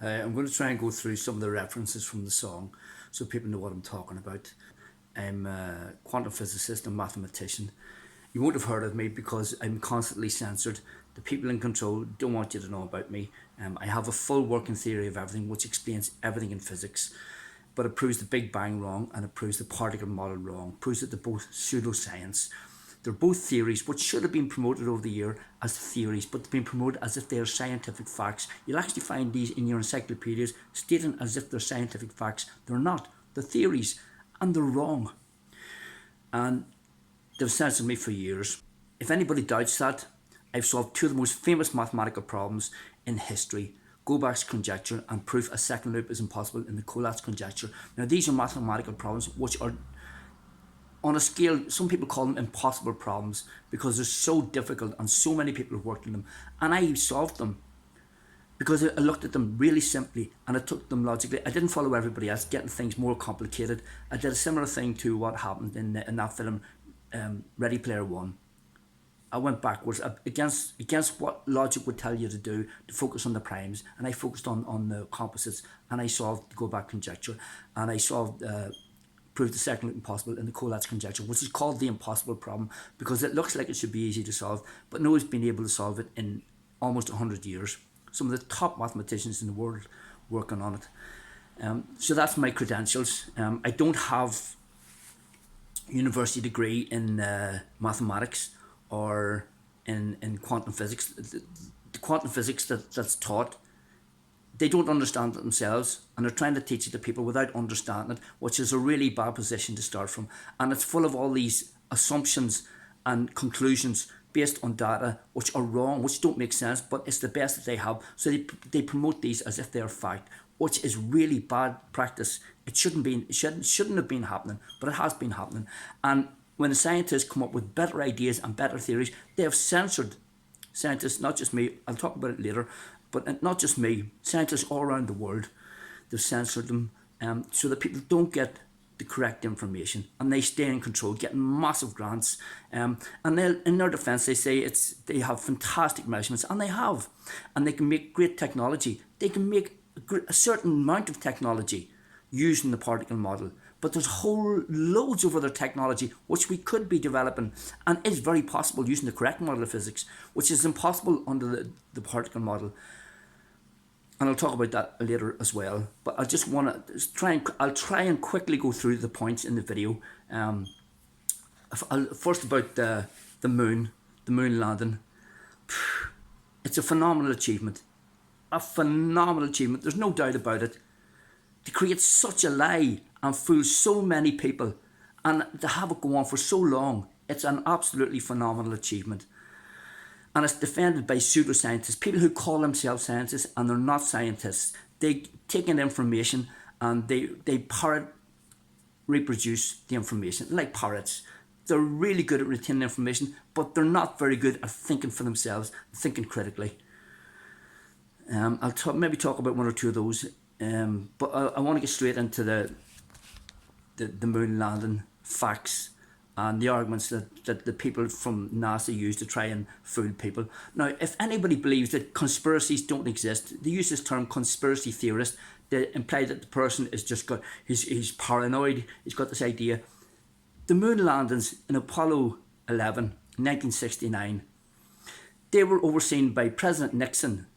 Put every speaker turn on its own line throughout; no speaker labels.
I'm going to try and go through some of the references from the song so people know what I'm talking about. I'm a quantum physicist and mathematician. You won't have heard of me because I'm constantly censored. The people in control don't want you to know about me. I have a full working theory of everything which explains everything in physics, but it proves the Big Bang wrong and it proves the particle model wrong. It proves that they're both pseudoscience. They're both theories which should have been promoted over the year as theories, but they've been promoted as if they are scientific facts. You'll actually find these in your encyclopedias stating as if they're scientific facts. They're not. They're theories, and they're wrong. And they've censored me for years. If anybody doubts that, I've solved two of the most famous mathematical problems in history: Goldbach's conjecture and proof a second loop is impossible in the Collatz conjecture. Now, these are mathematical problems which are on a scale, some people call them impossible problems because they're so difficult and so many people have worked on them. And I solved them because I looked at them really simply and I took them logically. I didn't follow everybody else, getting things more complicated. I did a similar thing to what happened in that film, Ready Player One. I went backwards against what logic would tell you to do, to focus on the primes, and I focused on the composites, and I solved the Goldbach conjecture, and I solved proved the second loop impossible in the Collatz conjecture, which is called the impossible problem because it looks like it should be easy to solve, but no one's been able to solve it in almost 100 years. Some of the top mathematicians in the world working on it. So that's my credentials. I don't have a university degree in mathematics or in quantum physics. The quantum physics that's taught, they don't understand it themselves, and they're trying to teach it to people without understanding it, which is a really bad position to start from. And it's full of all these assumptions and conclusions based on data which are wrong, which don't make sense, but it's the best that they have. So they promote these as if they're fact, which is really bad practice. It shouldn't have been happening, but it has been happening. And when the scientists come up with better ideas and better theories, they have censored scientists, not just me, I'll talk about it later, but not just me, scientists all around the world. They've censored them so that people don't get the correct information and they stay in control, getting massive grants. And in their defence, they say they have fantastic measurements, and they have. And they can make great technology. They can make a certain amount of technology using the particle model. But there's whole loads of other technology which we could be developing, and is very possible using the correct model of physics, which is impossible under the particle model. And I'll talk about that later as well. But I just want to I'll try and quickly go through the points in the video. First about the moon landing. It's a phenomenal achievement. A phenomenal achievement. There's no doubt about it. To create such a lie and fool so many people, and to have it go on for so long, it's an absolutely phenomenal achievement. And it's defended by pseudoscientists, people who call themselves scientists and they're not scientists. They take in information and they parrot, reproduce the information like parrots. They're really good at retaining information, but they're not very good at thinking for themselves, thinking critically. I'll maybe talk about one or two of those, but I want to get straight into the moon landing facts and the arguments that the people from NASA use to try and fool people. Now, if anybody believes that conspiracies don't exist, they use this term conspiracy theorist. They imply that the person is he's paranoid, he's got this idea. The moon landings in Apollo 11, 1969, they were overseen by President Nixon,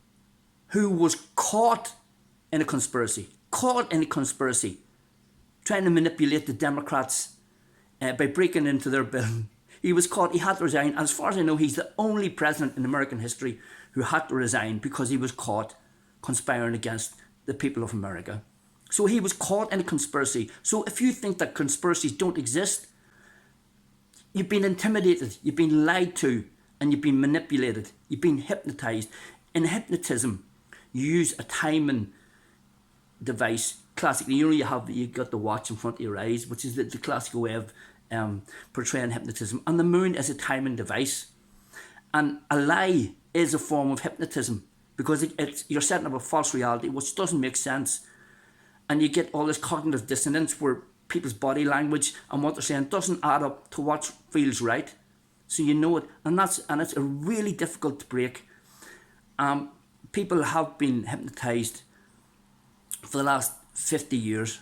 who was caught in a conspiracy, trying to manipulate the Democrats by breaking into their building. He was caught, he had to resign. As far as I know, he's the only president in American history who had to resign because he was caught conspiring against the people of America. So he was caught in a conspiracy. So if you think that conspiracies don't exist, you've been intimidated, you've been lied to, and you've been manipulated, you've been hypnotized. In hypnotism, you use a timing device. Classically, you got the watch in front of your eyes, which is the classical way of portraying hypnotism. And the moon is a timing device. And a lie is a form of hypnotism because you're setting up a false reality which doesn't make sense. And you get all this cognitive dissonance where people's body language and what they're saying doesn't add up to what feels right. So you know it. And it's really difficult to break. People have been hypnotized for the last 50 years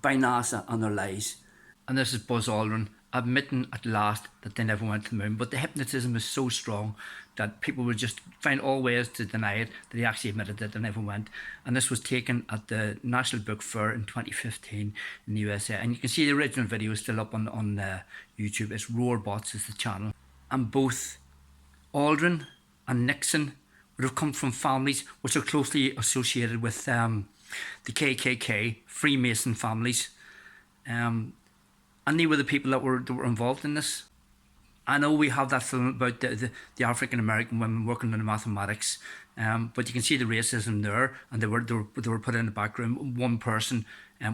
by NASA and their lies. And this is Buzz Aldrin admitting at last that they never went to the moon. But the hypnotism is so strong that people would just find all ways to deny it, that he actually admitted that they never went. And this was taken at the National Book Fair in 2015 in the USA. And you can see the original video is still up on YouTube. It's Roarbots is the channel. And both Aldrin and Nixon would have come from families which are closely associated with the KKK, Freemason families. And they were the people that were involved in this. I know we have that film about the African American women working in the mathematics, but you can see the racism there, and they were put in the back room. One person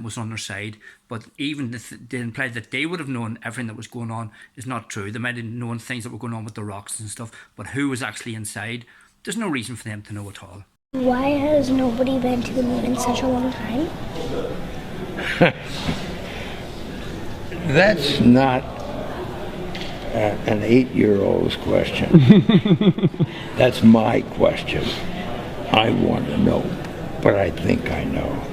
was on their side, but even they implied that they would have known everything that was going on is not true. They might have known things that were going on with the rocks and stuff, but who was actually inside, there's no reason for them to know at all.
Why has nobody been to the moon in such a long time?
That's not an 8-year-old's question. That's my question. I want to know, but I think I know.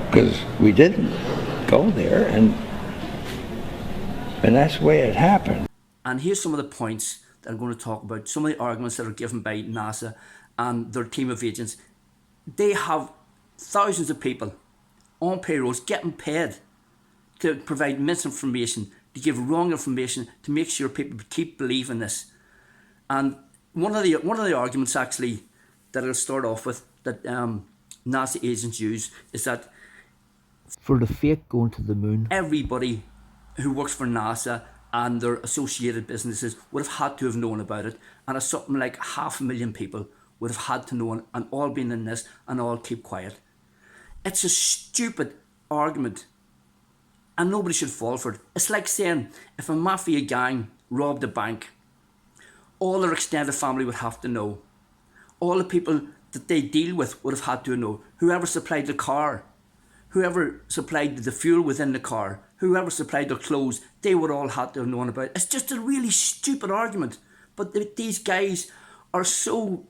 Because we didn't go there, and that's the way it happened.
And here's some of the points that I'm going to talk about, some of the arguments that are given by NASA and their team of agents. They have thousands of people on payrolls getting paid to provide misinformation, to give wrong information, to make sure people keep believing this. And one of the arguments actually that I'll start off with that NASA agents use is that
for the fake going to the moon,
everybody who works for NASA and their associated businesses would have had to have known about it, and something like 500,000 people would have had to know and all been in this and all keep quiet. It's a stupid argument, and nobody should fall for it. It's like saying if a mafia gang robbed a bank, all their extended family would have to know. All the people that they deal with would have had to know. Whoever supplied the car, whoever supplied the fuel within the car, whoever supplied their clothes, they would all have to have known about it. It's just a really stupid argument. But these guys are so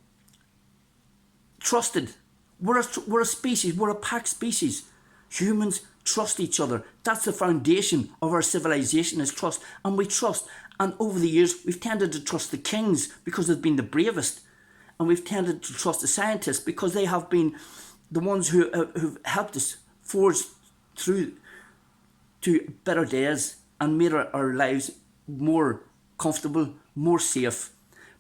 trusted. We're a species, we're a pack species. Humans trust each other. That's the foundation of our civilization, is trust. And we trust. And over the years, we've tended to trust the kings because they've been the bravest. And we've tended to trust the scientists because they have been the ones who've helped us forge through to better days and made our lives more comfortable, more safe.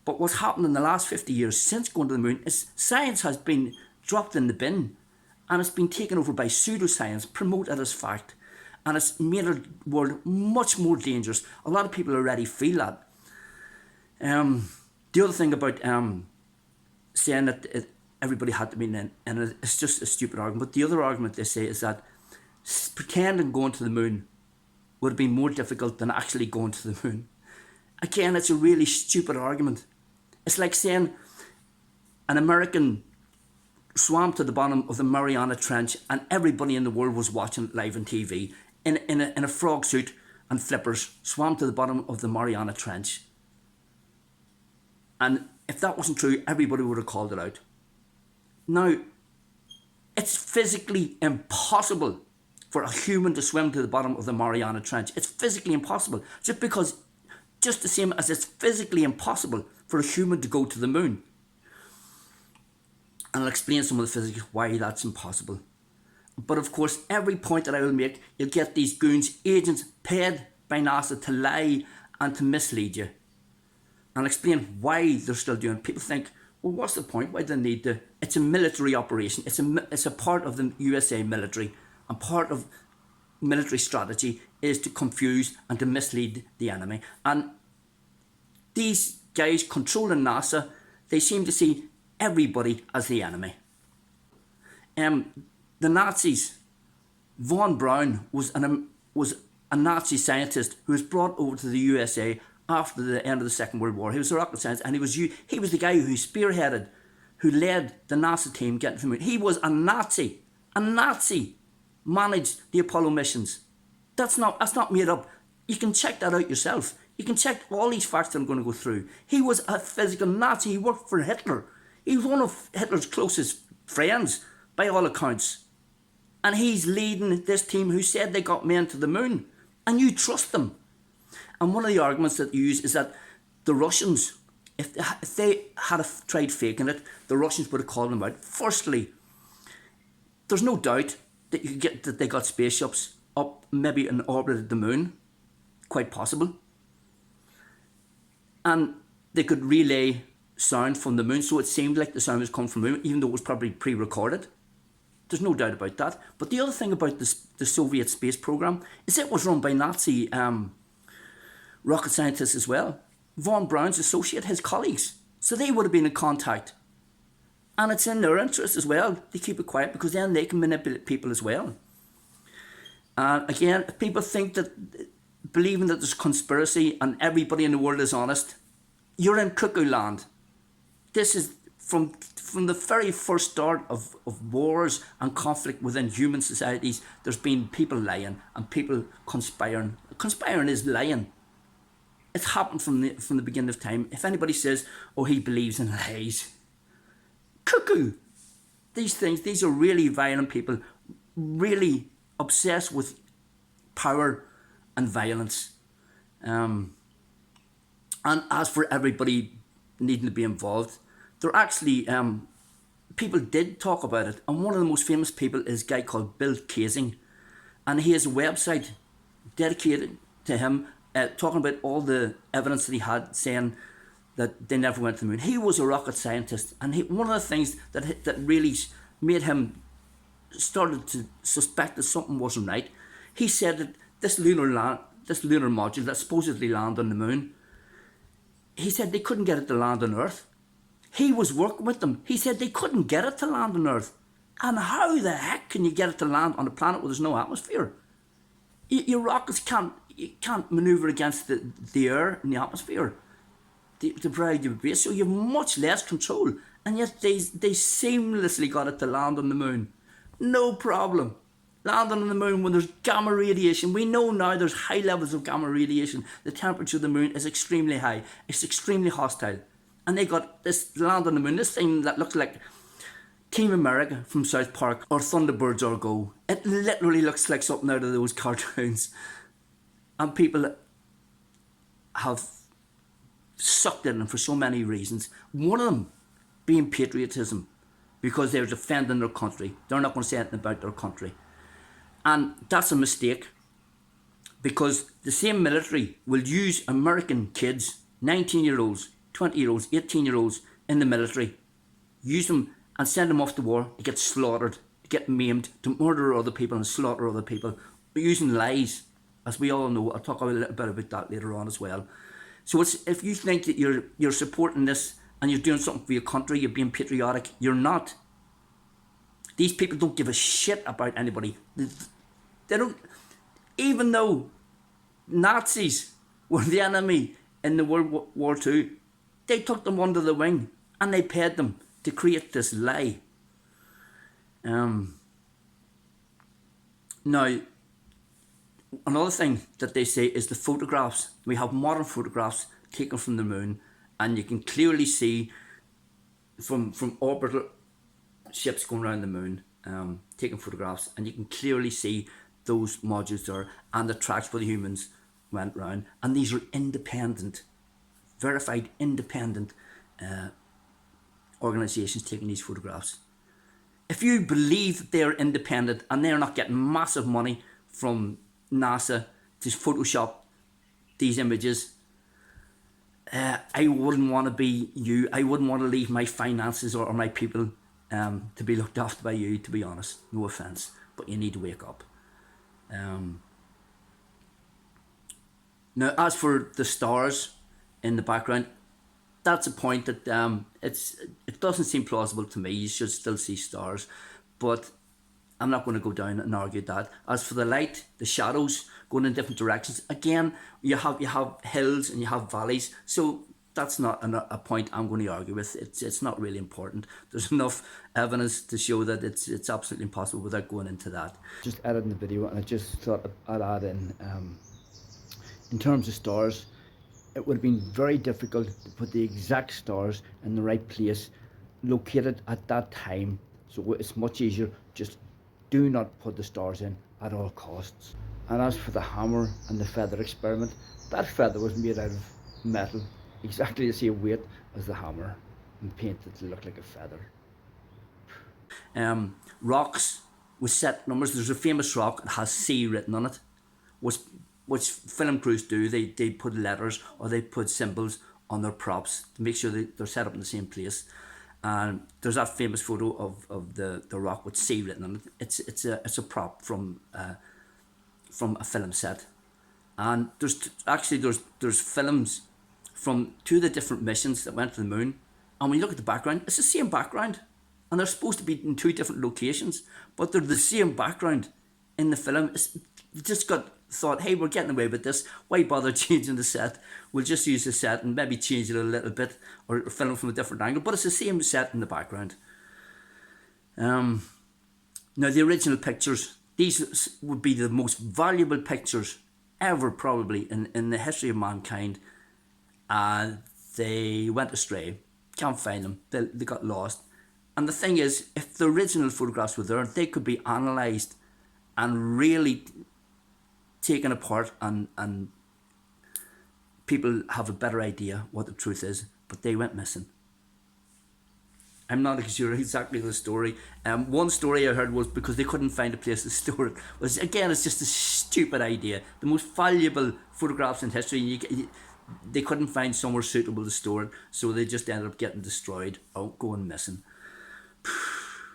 But what's happened in the last 50 years since going to the moon is science has been dropped in the bin, and it's been taken over by pseudoscience, promoted as fact, and it's made our world much more dangerous. A lot of people already feel that. The other thing about saying that everybody had to be in, and it's just a stupid argument. But the other argument they say is that pretending going to the moon would have been more difficult than actually going to the moon. Again, it's a really stupid argument. It's like saying an American swam to the bottom of the Mariana Trench and everybody in the world was watching it live on TV in a frog suit and flippers, swam to the bottom of the Mariana Trench. And if that wasn't true, everybody would have called it out. Now, it's physically impossible for a human to swim to the bottom of the Mariana Trench. It's physically impossible. Just the same as it's physically impossible for a human to go to the moon. And I'll explain some of the physics why that's impossible. But of course, every point that I will make, you'll get these goons, agents paid by NASA to lie and to mislead you. And I'll explain why they're still doing it. People think, well, what's the point? Why do they need to? It's a military operation. It's a part of the USA military. And part of military strategy is to confuse and to mislead the enemy. And these guys controlling NASA, they seem to see everybody as the enemy. The Nazis, von Braun was a Nazi scientist who was brought over to the USA after the end of the Second World War. He was a rocket scientist, and he was the guy who spearheaded, who led the NASA team getting to the moon. He was a Nazi. A Nazi managed the Apollo missions. That's not made up. You can check that out yourself. You can check all these facts that I'm going to go through. He was a physical Nazi. He worked for Hitler. He was one of Hitler's closest friends by all accounts. And he's leading this team who said they got men to the moon. And you trust them. And one of the arguments that you use is that the Russians, if they had tried faking it, the Russians would have called them out. Firstly, there's no doubt that you could get that they got spaceships up, maybe in orbit at the moon. Quite possible. And they could relay sound from the moon, so it seemed like the sound was coming from the moon, even though it was probably pre-recorded. There's no doubt about that. But the other thing about the Soviet space program is it was run by Nazi rocket scientists as well. Von Braun's associate, his colleagues. So they would have been in contact. And it's in their interest as well to keep it quiet, because then they can manipulate people as well. And again, if people think that believing that there's conspiracy and everybody in the world is honest, you're in cuckoo land. This is from the very first start of wars and conflict within human societies. There's been people lying and people conspiring. Conspiring is lying. It's happened from the beginning of time. If anybody says, oh, he believes in lies, cuckoo. These are really violent people, really obsessed with power and violence. And as for everybody needing to be involved, there actually, people did talk about it. And one of the most famous people is a guy called Bill Kaysing. And he has a website dedicated to him, talking about all the evidence that he had, saying that they never went to the moon. He was a rocket scientist, and one of the things that really made him started to suspect that something wasn't right. He said that this lunar module that supposedly landed on the moon, he said they couldn't get it to land on Earth. He was working with them. He said they couldn't get it to land on Earth. And how the heck can you get it to land on a planet where there's no atmosphere? Your rockets can't manoeuvre against the air in the atmosphere to provide you with base, so you have much less control. And yet they seamlessly got it to land on the moon. No problem. Landing on the moon when there's gamma radiation. We know now there's high levels of gamma radiation. The temperature of the moon is extremely high. It's extremely hostile. And they got this land on the moon, this thing that looks like Team America from South Park or Thunderbirds or Go. It literally looks like something out of those cartoons. And people have sucked in for so many reasons. One of them being patriotism, because they're defending their country. They're not going to say anything about their country. And that's a mistake, because the same military will use American kids, 19-year-olds, 20-year-olds, 18-year-olds in the military, use them and send them off to war to get slaughtered, to get maimed, to murder other people and slaughter other people, using lies, as we all know. I'll talk a little bit about that later on as well. So if you think that you're supporting this and you're doing something for your country, you're being patriotic, you're not. These people don't give a shit about anybody. They don't, even though Nazis were the enemy in the World War II, they took them under the wing and they paid them to create this lie. Now, another thing that they say is the photographs. We have modern photographs taken from the moon, and you can clearly see from orbital ships going around the moon, taking photographs, and you can clearly see those modules there and the tracks where the humans went round. And these are independent, verified independent organisations taking these photographs. If you believe that they're independent and they're not getting massive money from NASA to Photoshop these images, I wouldn't want to be you. I wouldn't want to leave my finances or my people to be looked after by you, to be honest. No offence, but you need to wake up. Now, as for the stars in the background, that's a point that it doesn't seem plausible to me. You should still see stars, but I'm not going to go down and argue that. As for the light, the shadows going in different directions, again, you have hills and you have valleys, so that's not a point I'm going to argue with. It's not really important. There's enough evidence to show that it's absolutely impossible without going into that.
Just editing the video, and I just thought I'd add in terms of stars, it would have been very difficult to put the exact stars in the right place, located at that time, So it's much easier, just do not put the stars in at all costs. And as for the hammer and the feather experiment, that feather was made out of metal, exactly the same weight as the hammer, and painted to look like a feather.
Rocks with set numbers. There's a famous rock that has C written on it, which film crews do. They put letters or they put symbols on their props to make sure they're set up in the same place. And there's that famous photo of the rock with C written on it. It's a prop from a film set. And there's films from two of the different missions that went to the moon. And when you look at the background, it's the same background. And they're supposed to be in two different locations, but they're the same background in the film. They just got thought, hey, we're getting away with this. Why bother changing the set? We'll just use the set and maybe change it a little bit or film from a different angle. But it's the same set in the background. Now, the original pictures, these would be the most valuable pictures ever probably in the history of mankind. They went astray. Can't find them. They got lost. And the thing is, if the original photographs were there, they could be analysed and really taken apart and people have a better idea what the truth is, but they went missing. I'm not sure exactly the story. One story I heard was because they couldn't find a place to store it. Again, it's just a stupid idea. The most valuable photographs in history, they couldn't find somewhere suitable to store it, so they just ended up getting destroyed or going missing.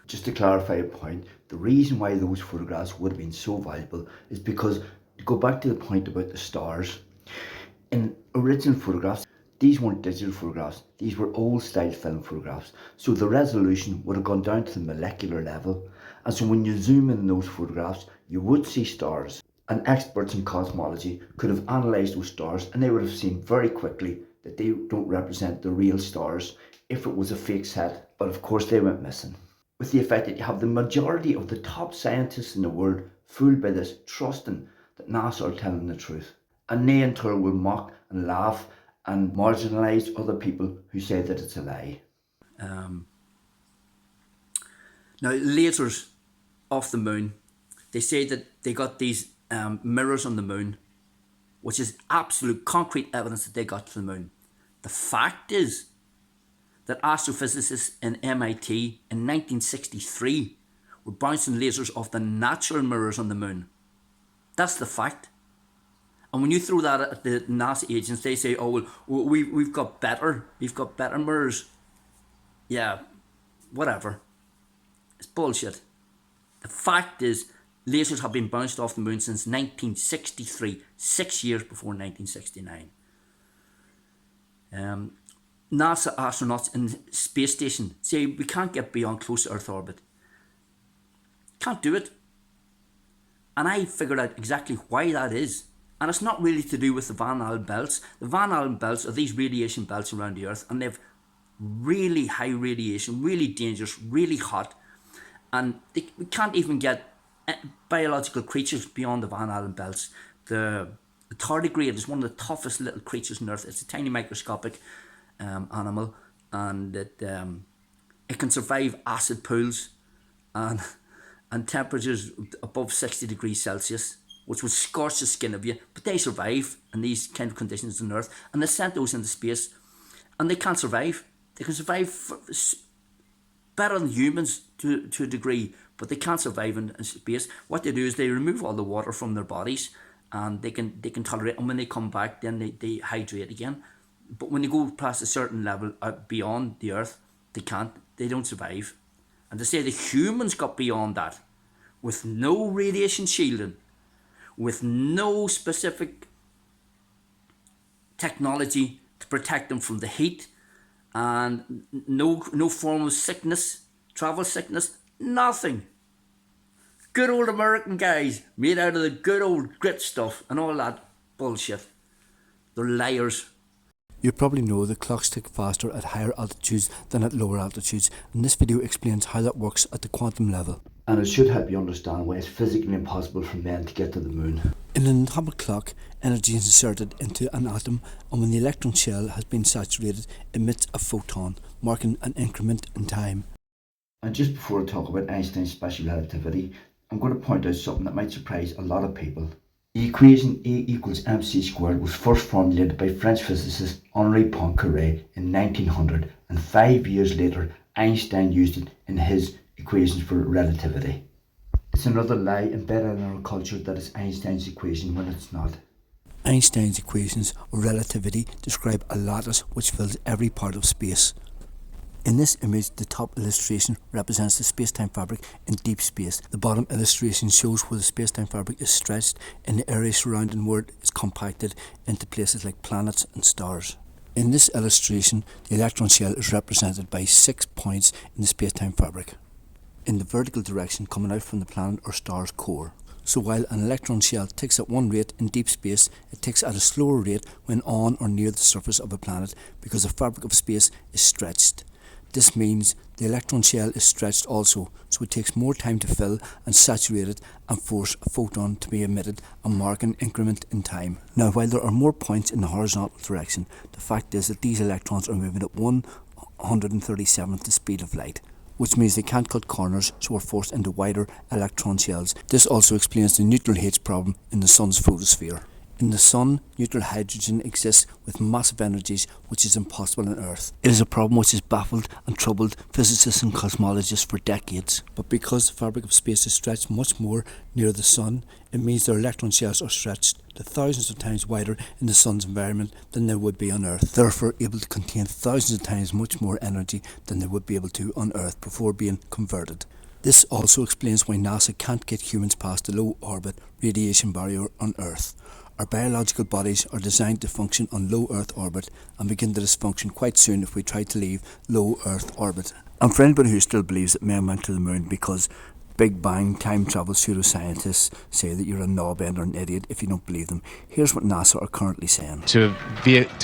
Just to clarify a point, the reason why those photographs would have been so valuable is because, to go back to the point about the stars, in original photographs, these weren't digital photographs, these were old style film photographs, so the resolution would have gone down to the molecular level, and so when you zoom in those photographs, you would see stars, and experts in cosmology could have analysed those stars and they would have seen very quickly that they don't represent the real stars if it was a fake set, but of course they went missing. With the effect that you have the majority of the top scientists in the world fooled by this, trusting that NASA are telling the truth. And they in turn will mock and laugh and marginalise other people who say that it's a lie.
Now, lasers off the moon, they say that they got these mirrors on the moon, which is absolute concrete evidence that they got to the moon. The fact is that astrophysicists in MIT in 1963 were bouncing lasers off the natural mirrors on the moon. That's the fact. And when you throw that at the NASA agents, they say, oh, well, we've got better mirrors. Yeah, whatever. It's bullshit. The fact is, lasers have been bounced off the moon since 1963, 6 years before 1969. NASA astronauts in the space station say we can't get beyond close Earth orbit. Can't do it. And I figured out exactly why that is. And it's not really to do with the Van Allen belts. The Van Allen belts are these radiation belts around the Earth, and they have really high radiation, really dangerous, really hot. And we can't even get biological creatures beyond the Van Allen belts. The tardigrade is one of the toughest little creatures on Earth. It's a tiny microscopic animal, and it can survive acid pools and temperatures above 60 degrees Celsius, which would scorch the skin of you, but they survive in these kind of conditions on Earth, and they sent those into space, and they can't survive. They can survive better than humans to a degree, but they can't survive in space. What they do is they remove all the water from their bodies, and they can tolerate, and when they come back, then they hydrate again. But when they go past a certain level beyond the Earth, they don't survive. And they say the humans got beyond that with no radiation shielding, with no specific technology to protect them from the heat, and no form of sickness, travel sickness, nothing. Good old American guys made out of the good old grit stuff and all that bullshit. They're liars.
You probably know the clocks tick faster at higher altitudes than at lower altitudes, and this video explains how that works at the quantum level.
And it should help you understand why it's physically impossible for men to get to the moon.
In an atomic clock, energy is inserted into an atom, and when the electron shell has been saturated, emits a photon, marking an increment in time.
And just before I talk about Einstein's special relativity, I'm going to point out something that might surprise a lot of people. The equation A equals mc squared was first formulated by French physicist Henri Poincaré in 1900, and 5 years later Einstein used it in his equations for relativity. It's another lie embedded in our culture that it's Einstein's equation when it's not.
Einstein's equations of relativity describe a lattice which fills every part of space. In this image, the top illustration represents the space-time fabric in deep space. The bottom illustration shows where the space-time fabric is stretched in the area surrounding where it is compacted into places like planets and stars. In this illustration, the electron shell is represented by 6 points in the space-time fabric, in the vertical direction coming out from the planet or star's core. So while an electron shell ticks at one rate in deep space, it ticks at a slower rate when on or near the surface of a planet because the fabric of space is stretched. This means the electron shell is stretched also, so it takes more time to fill and saturate it and force a photon to be emitted and mark an increment in time. Now, while there are more points in the horizontal direction, the fact is that these electrons are moving at 137th the speed of light, which means they can't cut corners, so are forced into wider electron shells. This also explains the neutral H problem in the Sun's photosphere. In the Sun, neutral hydrogen exists with massive energies which is impossible on Earth. It is a problem which has baffled and troubled physicists and cosmologists for decades. But because the fabric of space is stretched much more near the Sun, it means their electron shells are stretched to thousands of times wider in the Sun's environment than they would be on Earth, therefore able to contain thousands of times much more energy than they would be able to on Earth before being converted. This also explains why NASA can't get humans past the low orbit radiation barrier on Earth. Our biological bodies are designed to function on low Earth orbit and begin to dysfunction quite soon if we try to leave low Earth orbit. And for anybody who still believes that men went to the moon because Big Bang time travel pseudoscientists say that you're a knobhead or an idiot if you don't believe them. Here's what NASA are currently saying.
To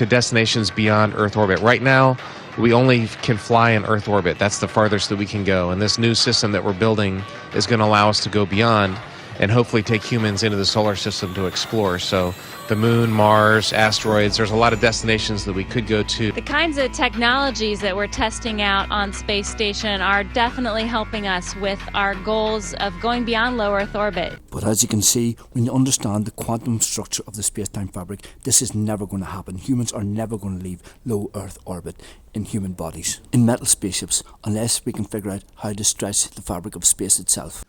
destinations beyond Earth orbit. Right now, we only can fly in Earth orbit. That's the farthest that we can go. And this new system that we're building is going to allow us to go beyond and hopefully take humans into the solar system to explore. So the moon, Mars, asteroids, there's a lot of destinations that we could go to.
The kinds of technologies that we're testing out on Space Station are definitely helping us with our goals of going beyond low Earth orbit.
But as you can see, when you understand the quantum structure of the space-time fabric, this is never going to happen. Humans are never going to leave low Earth orbit in human bodies, in metal spaceships, unless we can figure out how to stretch the fabric of space itself.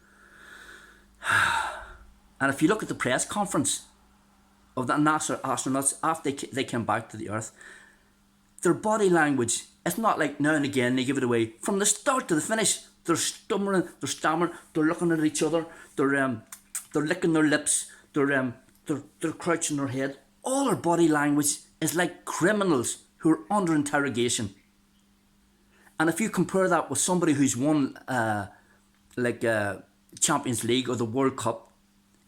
And if you look at the press conference of the NASA astronauts after they came back to the Earth, their body language, it's not like now and again they give it away. From the start to the finish, they're stammering, they're looking at each other, they're licking their lips, they're crouching their head. All their body language is like criminals who are under interrogation. And if you compare that with somebody who's won Champions League or the World Cup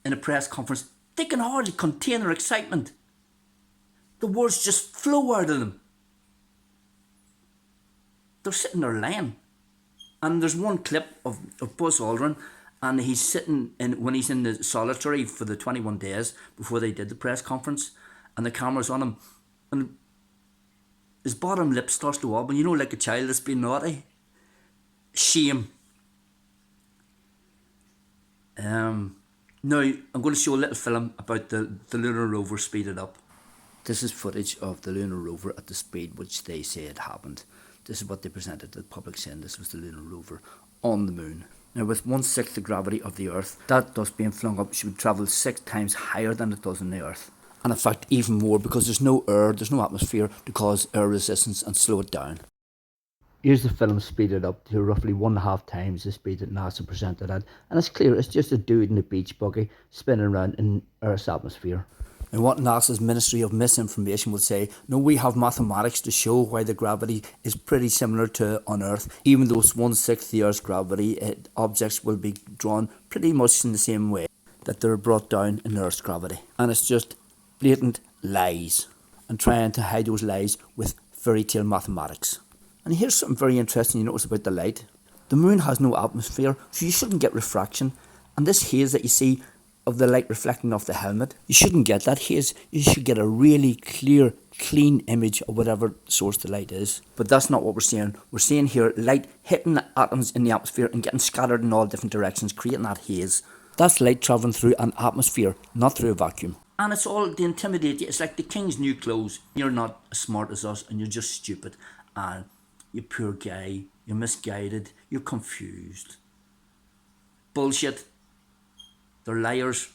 in a press conference, they can hardly contain their excitement. The words just flow out of them. They're sitting there lying. And there's one clip of Buzz Aldrin, and he's sitting when he's in the solitary for the 21 days before they did the press conference, and the camera's on him, and his bottom lip starts to wobble, you know, like a child that's been naughty. Shame. Now, I'm going to show a little film about the lunar rover speeded up. This is footage of the lunar rover at the speed which they say it happened. This is what they presented to the public, saying this was the lunar rover on the moon. Now, with 1/6 the gravity of the Earth, that thus being flung up should travel 6 times higher than it does on the Earth. And in fact, even more, because there's no air, there's no atmosphere to cause air resistance and slow it down. Here's the film speeded up to roughly 1.5 times the speed that NASA presented at, and it's clear it's just a dude in a beach buggy spinning around in Earth's atmosphere. And what NASA's Ministry of Misinformation would say, no, we have mathematics to show why the gravity is pretty similar to on Earth. Even though it's 1/6 the Earth's gravity, objects will be drawn pretty much in the same way that they're brought down in Earth's gravity. And it's just blatant lies, and trying to hide those lies with fairy tale mathematics. And here's something very interesting you notice about the light. The moon has no atmosphere, so you shouldn't get refraction. And this haze that you see
of the light reflecting off the helmet. You shouldn't get that haze. You should get a really clear, clean image of whatever source the light is. But that's not what we're seeing. We're seeing here light hitting the atoms in the atmosphere and getting scattered in all different directions, creating that haze. That's light travelling through an atmosphere, not through a vacuum. And it's all to intimidate you. It's like the king's new clothes. You're not as smart as us and you're just stupid. And you're poor guy. You're misguided. You're confused. Bullshit. They're liars.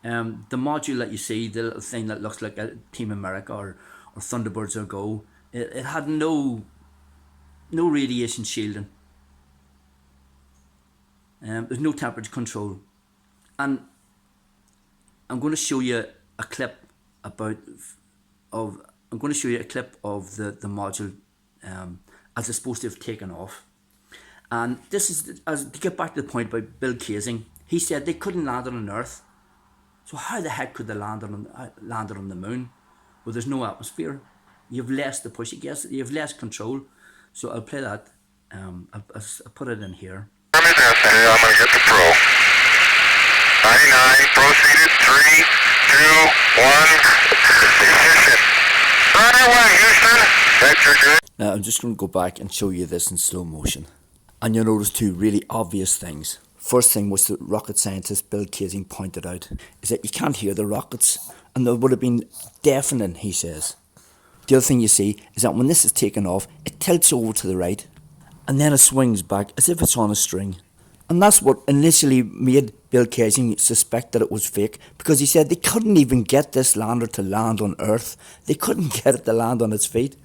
The module that you see, the little thing that looks like a Team America or Thunderbirds or Go, it had no radiation shielding. There's no temperature control. And I'm going to show you a clip of the module as it's supposed to have taken off. And this is, as to get back to the point about Bill Casing, he said they couldn't land on Earth. So how the heck could they land on the moon? Well, there's no atmosphere. You have less to push against. You have less control. So I'll play that. I'll put it in here.
I'm going to hit the pro. 99, proceeded, 3, 2, 1, ignition. Right away, Houston. Vector good.
Now I'm just going to go back and show you this in slow motion. And you'll notice two really obvious things. First thing, which the rocket scientist Bill Casing pointed out, is that you can't hear the rockets, and they would have been deafening, he says. The other thing you see is that when this is taken off, it tilts over to the right, and then it swings back as if it's on a string. And that's what initially made Bill Casing suspect that it was fake, because he said they couldn't even get this lander to land on Earth. They couldn't get it to land on its feet.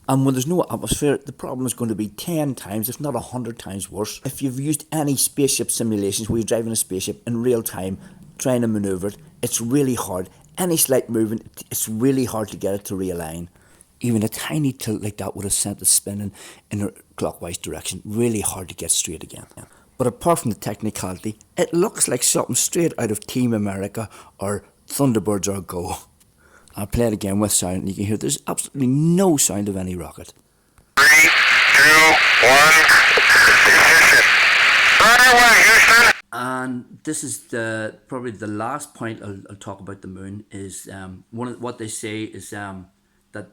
And when there's no atmosphere, the problem is going to be 10 times, if not 100 times worse. If you've used any spaceship simulations where you're driving a spaceship in real time, trying to manoeuvre it, it's really hard. Any slight movement, it's really hard to get it to realign. Even a tiny tilt like that would have sent it spinning in a clockwise direction. Really hard to get straight again. But apart from the technicality, it looks like something straight out of Team America or Thunderbirds or Go. I'll play it again with sound and you can hear there's absolutely no sound of any rocket.
3, 2, 1, ignition. Right away, Houston.
And this is probably the last point I'll talk about the moon is what they say is that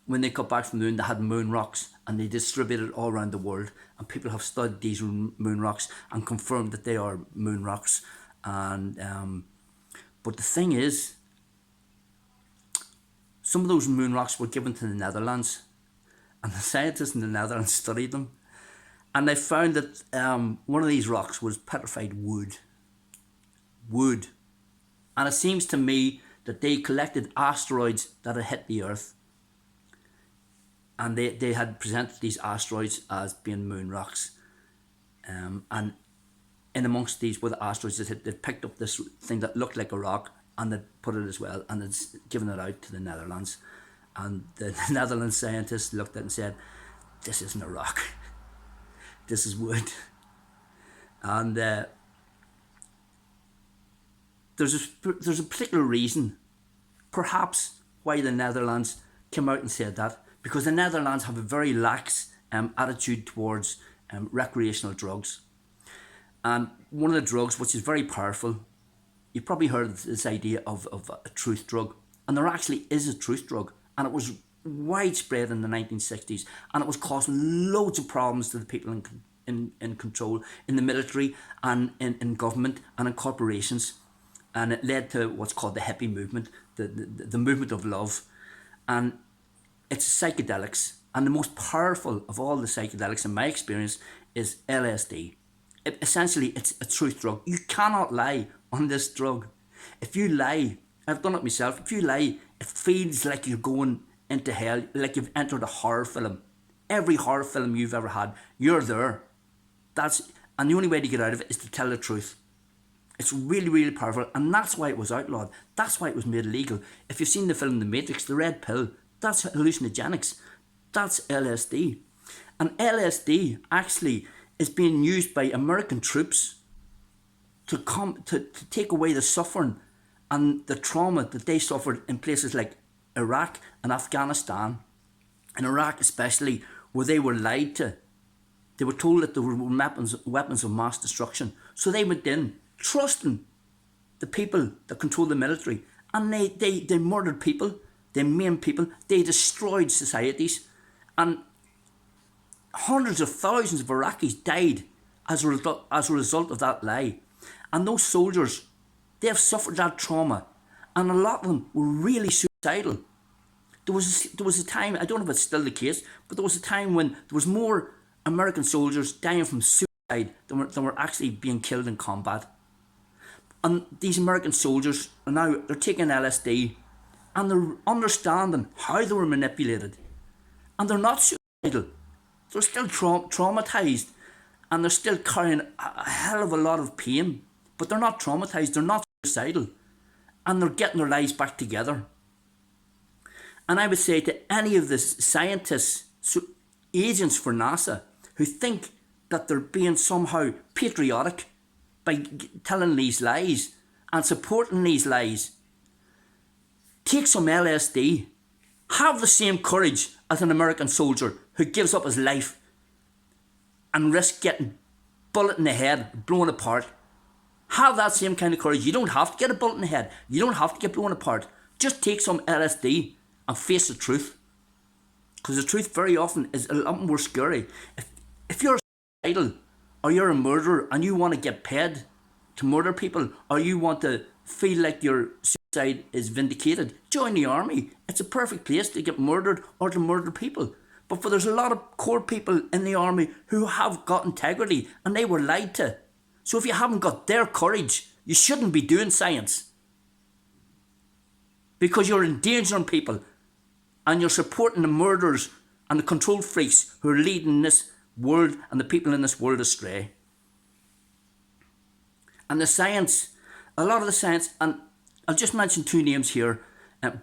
when they got back from the moon, they had moon rocks and they distributed all around the world, and people have studied these moon rocks and confirmed that they are moon rocks. And but the thing is, some of those moon rocks were given to the Netherlands, and the scientists in the Netherlands studied them, and they found that one of these rocks was petrified wood. And it seems to me that they collected asteroids that had hit the Earth, and they had presented these asteroids as being moon rocks. And in amongst these were the asteroids that they picked up this thing that looked like a rock, and they put it as well, and it's given it out to the Netherlands. And the Netherlands scientists looked at it and said, this isn't a rock, this is wood. And there's a particular reason, perhaps, why the Netherlands came out and said that, because the Netherlands have a very lax attitude towards recreational drugs. And one of the drugs, which is very powerful, you've probably heard of this idea of a truth drug. And there actually is a truth drug. And it was widespread in the 1960s. And it was causing loads of problems to the people in control, in the military and in government and in corporations. And it led to what's called the hippie movement, the movement of love. And it's psychedelics. And the most powerful of all the psychedelics, in my experience, is LSD. Essentially, it's a truth drug. You cannot lie on this drug. If you lie, I've done it myself, if you lie, it feels like you're going into hell, like you've entered a horror film. Every horror film you've ever had, you're there. And the only way to get out of it is to tell the truth. It's really, really powerful, and that's why it was outlawed. That's why it was made illegal. If you've seen the film The Matrix, the red pill, that's hallucinogenics. That's LSD. And LSD actually is being used by American troops to take away the suffering and the trauma that they suffered in places like Iraq and Afghanistan. In Iraq especially, where they were lied to. They were told that there were weapons of mass destruction. So they went in, trusting the people that control the military, and they murdered people, they maimed people, they destroyed societies, and hundreds of thousands of Iraqis died as a result of that lie. And those soldiers, they have suffered that trauma, and a lot of them were really suicidal. There was a time, I don't know if it's still the case, but there was a time when there was more American soldiers dying from suicide than were actually being killed in combat. And these American soldiers are now, they're taking LSD, and they're understanding how they were manipulated. And they're not suicidal. They're still traumatised, and they're still carrying a hell of a lot of pain. But they're not traumatised, they're not suicidal. And they're getting their lives back together. And I would say to any of the scientists, agents for NASA, who think that they're being somehow patriotic by telling these lies and supporting these lies, take some LSD. Have the same courage as an American soldier who gives up his life and risks getting bullet in the head, blown apart. Have that same kind of courage. You don't have to get a bullet in the head. You don't have to get blown apart. Just take some LSD and face the truth. Because the truth very often is a lot more scary. If you're suicidal, or you're a murderer and you want to get paid to murder people, or you want to feel like your suicide is vindicated, join the army. It's a perfect place to get murdered or to murder people. But there's a lot of Corp people in the army who have got integrity, and they were lied to. So if you haven't got their courage, you shouldn't be doing science. Because you're endangering people, and you're supporting the murderers and the control freaks who are leading this world and the people in this world astray. And the science, a lot of the science, and I'll just mention two names here,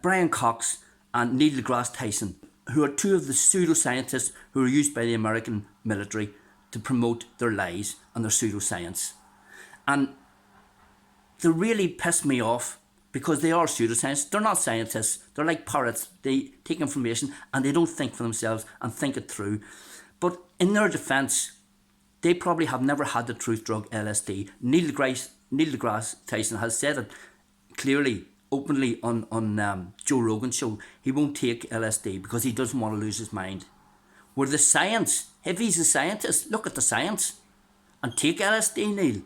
Brian Cox and Neil deGrasse Tyson, who are two of the pseudoscientists who are used by the American military to promote their lies and their pseudoscience. And they really piss me off because they are pseudoscientists. They're not scientists. They're like parrots. They take information and they don't think for themselves and think it through. But in their defence, they probably have never had the truth drug LSD. Neil deGrasse Tyson has said it clearly, openly on Joe Rogan's show. He won't take LSD because he doesn't want to lose his mind. Where the science, if he's a scientist, look at the science and take LSD, Neil,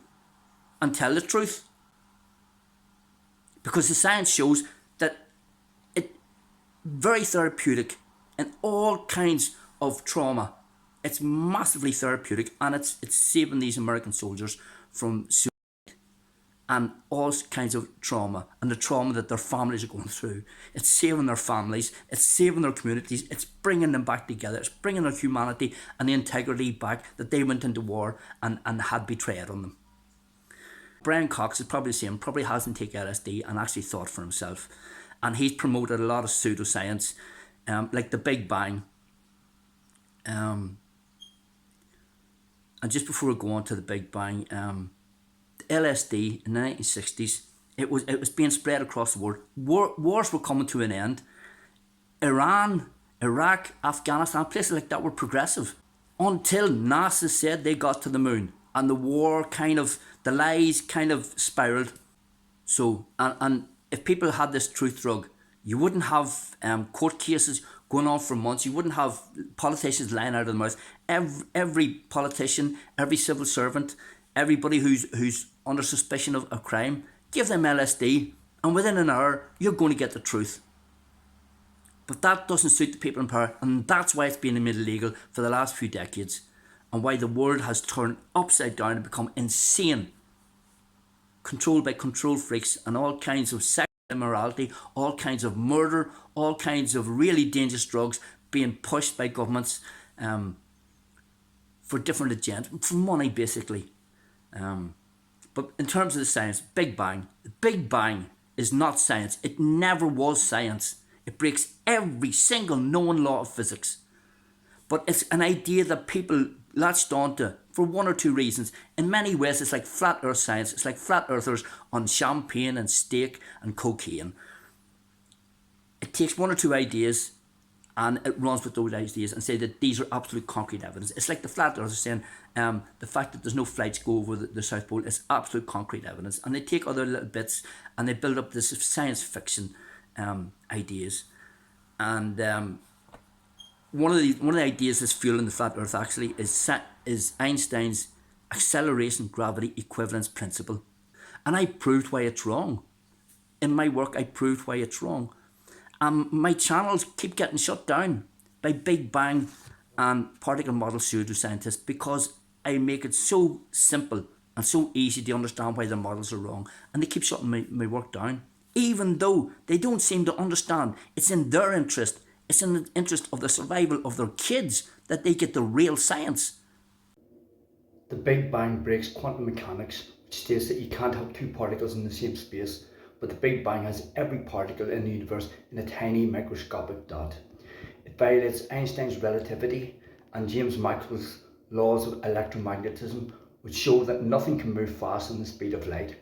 and tell the truth. Because the science shows that it's very therapeutic in all kinds of trauma. It's massively therapeutic, and it's saving these American soldiers from suicide and all kinds of trauma, and the trauma that their families are going through. It's saving their families, it's saving their communities, it's bringing them back together, it's bringing their humanity and the integrity back that they went into war and had betrayed on them. Brian Cox is probably the same, probably hasn't taken LSD and actually thought for himself. And he's promoted a lot of pseudoscience, like the Big Bang. And just before we go on to the Big Bang, LSD in the 1960s, it was being spread across the world. Wars were coming to an end. Iran, Iraq, Afghanistan, places like that were progressive. Until NASA said they got to the moon. And the lies kind of spiraled. So, and if people had this truth drug, you wouldn't have court cases going on for months. You wouldn't have politicians lying out of their mouth. Every politician, every civil servant, everybody who's under suspicion of a crime, give them LSD, and within an hour, you're going to get the truth. But that doesn't suit the people in power, and that's why it's been made illegal for the last few decades, and why the world has turned upside down and become insane, controlled by control freaks and all kinds of sexual immorality, all kinds of murder, all kinds of really dangerous drugs being pushed by governments for different agendas, for money basically. But in terms of the science, Big Bang. The Big Bang is not science. It never was science. It breaks every single known law of physics. But it's an idea that people latched onto for one or two reasons. In many ways, it's like flat earth science. It's like flat earthers on champagne and steak and cocaine. It takes one or two ideas And it runs with those ideas and say that these are absolute concrete evidence. It's like the flat earthers saying the fact that there's no flights go over the South Pole is absolute concrete evidence. And they take other little bits and they build up this science fiction ideas. And one of the ideas that's fueling the flat earth actually is Einstein's acceleration gravity equivalence principle. And I proved why it's wrong. In my work, I proved why it's wrong. My channels keep getting shut down by Big Bang and particle model pseudoscientists because I make it so simple and so easy to understand why the models are wrong, and they keep shutting my work down, even though they don't seem to understand it's in their interest, it's in the interest of the survival of their kids that they get the real science. The Big Bang breaks quantum mechanics, which states that you can't have two particles in the same space, but the Big Bang has every particle in the universe in a tiny microscopic dot. It violates Einstein's relativity and James Maxwell's laws of electromagnetism, which show that nothing can move faster than the speed of light.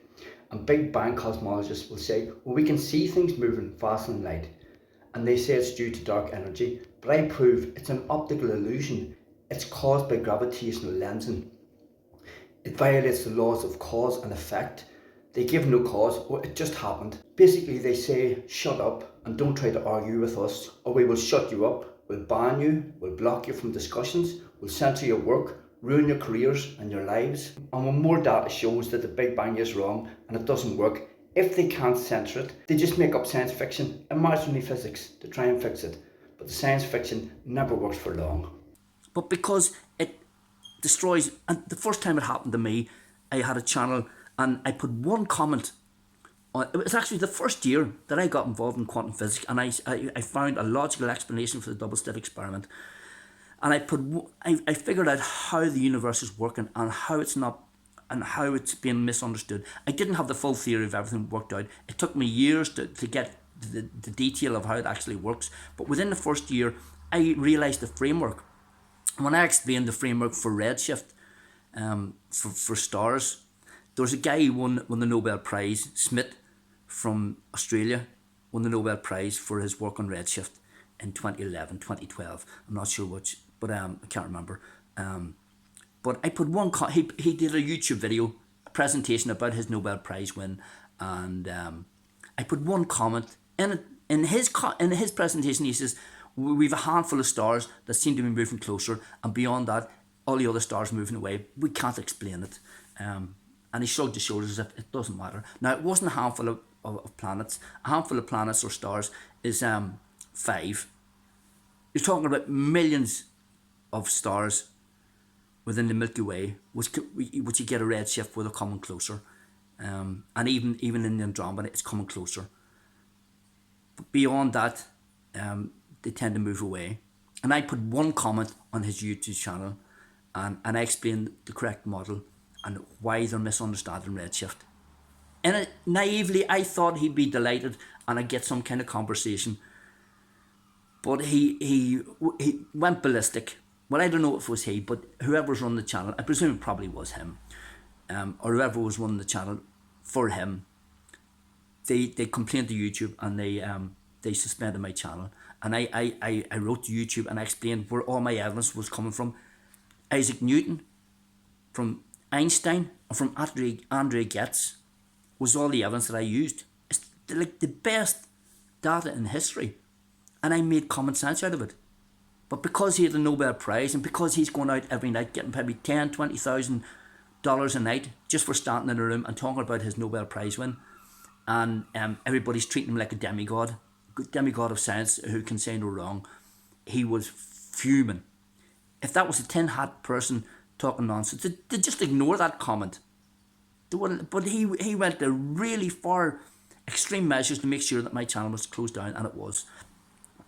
And Big Bang cosmologists will say, well, we can see things moving faster than light, and they say it's due to dark energy, but I prove it's an optical illusion. It's caused by gravitational lensing. It violates the laws of cause and effect. They give no cause, or it just happened. Basically, they say, shut up and don't try to argue with us, or we will shut you up, we'll ban you, we'll block you from discussions, we'll censor your work, ruin your careers and your lives. And when more data shows that the Big Bang is wrong and it doesn't work, if they can't censor it, they just make up science fiction, imaginary physics, to try and fix it. But the science fiction never works for long. But because it destroys, and the first time it happened to me, I had a channel and I put one comment on, it was actually the first year that I got involved in quantum physics, and I found a logical explanation for the double slit experiment. And I figured out how the universe is working and how it's not, and how it's being misunderstood. I didn't have the full theory of everything worked out. It took me years to get the detail of how it actually works. But within the first year, I realised the framework. When I explained the framework for redshift, for stars, there was a guy who won the Nobel Prize, Smith from Australia, won the Nobel Prize for his work on redshift in 2011, 2012. I'm not sure which, but I can't remember. But I put one, he did a YouTube video, a presentation about his Nobel Prize win, and I put one comment in his presentation. He says, we've a handful of stars that seem to be moving closer, and beyond that, all the other stars moving away. We can't explain it. And he shrugged his shoulders as if it doesn't matter. Now, it wasn't a handful of planets. A handful of planets or stars is 5. You're talking about millions of stars within the Milky Way, which you get a redshift where they're coming closer. And even in the Andromeda, it's coming closer. But beyond that, they tend to move away. And I put one comment on his YouTube channel, and I explained the correct model and why they're misunderstanding redshift. And naively, I thought he'd be delighted and I'd get some kind of conversation. But he went ballistic. Well, I don't know if it was he, but whoever's run the channel, I presume it probably was him, or whoever was running the channel for him, they complained to YouTube and they suspended my channel. And I wrote to YouTube and I explained where all my evidence was coming from. Isaac Newton, from Einstein, and from Andrea Ghez was all the evidence that I used. It's like the best data in history. And I made common sense out of it. But because he had a Nobel Prize, and because he's going out every night getting probably $10,000-$20,000 a night just for standing in a room and talking about his Nobel Prize win, and everybody's treating him like a demigod of science who can say no wrong, he was fuming. If that was a tin hat person talking nonsense, they just ignore that comment. But he went to really far extreme measures to make sure that my channel was closed down, and it was.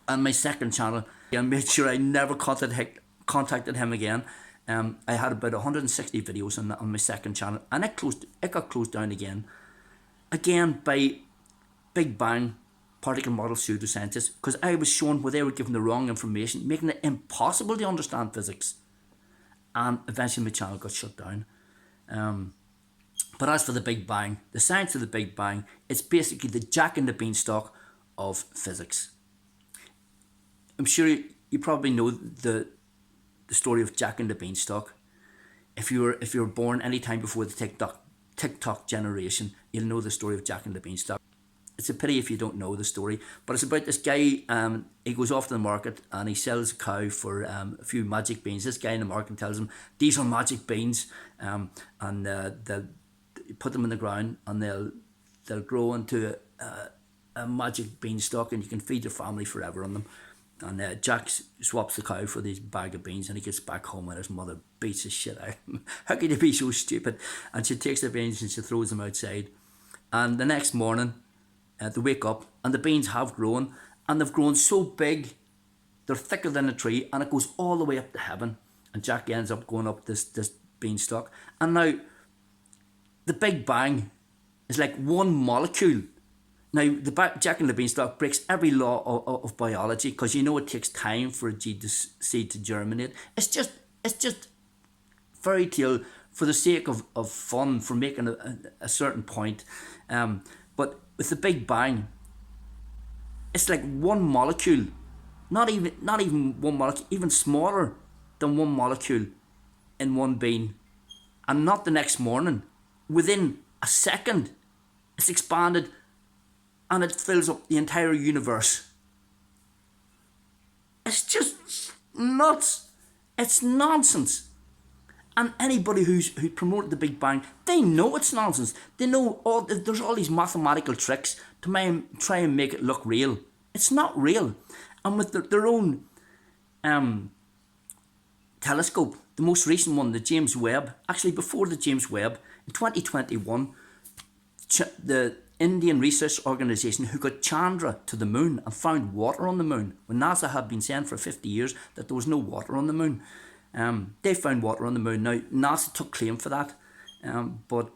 And my second channel, I made sure I never contacted him again. I had about 160 videos on my second channel, and it got closed down again by Big Bang particle model pseudoscientists, because I was shown where they were giving the wrong information, making it impossible to understand physics. And eventually my channel got shut down. But as for the Big Bang, the science of the Big Bang, it's basically the jack and the beanstalk of physics. I'm sure you probably know the story of Jack and the Beanstalk. If you were born any time before the TikTok generation, you'll know the story of Jack and the Beanstalk. It's a pity if you don't know the story, but it's about this guy. He goes off to the market and he sells a cow for a few magic beans. This guy in the market tells him these are magic beans, and they'll put them in the ground and they'll grow into a magic beanstalk, and you can feed your family forever on them. And Jack swaps the cow for this bag of beans, and he gets back home and his mother beats his shit out of him. How could you be so stupid? And she takes the beans and she throws them outside. And the next morning, they wake up and the beans have grown, and they've grown so big, they're thicker than a tree, and it goes all the way up to heaven. And Jack ends up going up this beanstalk. And now, the Big Bang is like one molecule. Now, Jack and the Beanstalk breaks every law of biology, because you know it takes time for a seed to germinate. It's just fairy tale for the sake of fun, for making a certain point. But with the Big Bang, it's like one molecule, not even one molecule, even smaller than one molecule in one bean, and not the next morning. Within a second, it's expanded, and it fills up the entire universe. It's just nuts. It's nonsense. And anybody who's promoted the Big Bang, they know it's nonsense. They know there's all these mathematical tricks to try and make it look real. It's not real. And with their own telescope, the most recent one, the James Webb, actually before the James Webb, in 2021, the Indian research organisation who got Chandra to the moon and found water on the moon, when NASA had been saying for 50 years that there was no water on the moon. They found water on the moon. Now, NASA took claim for that, but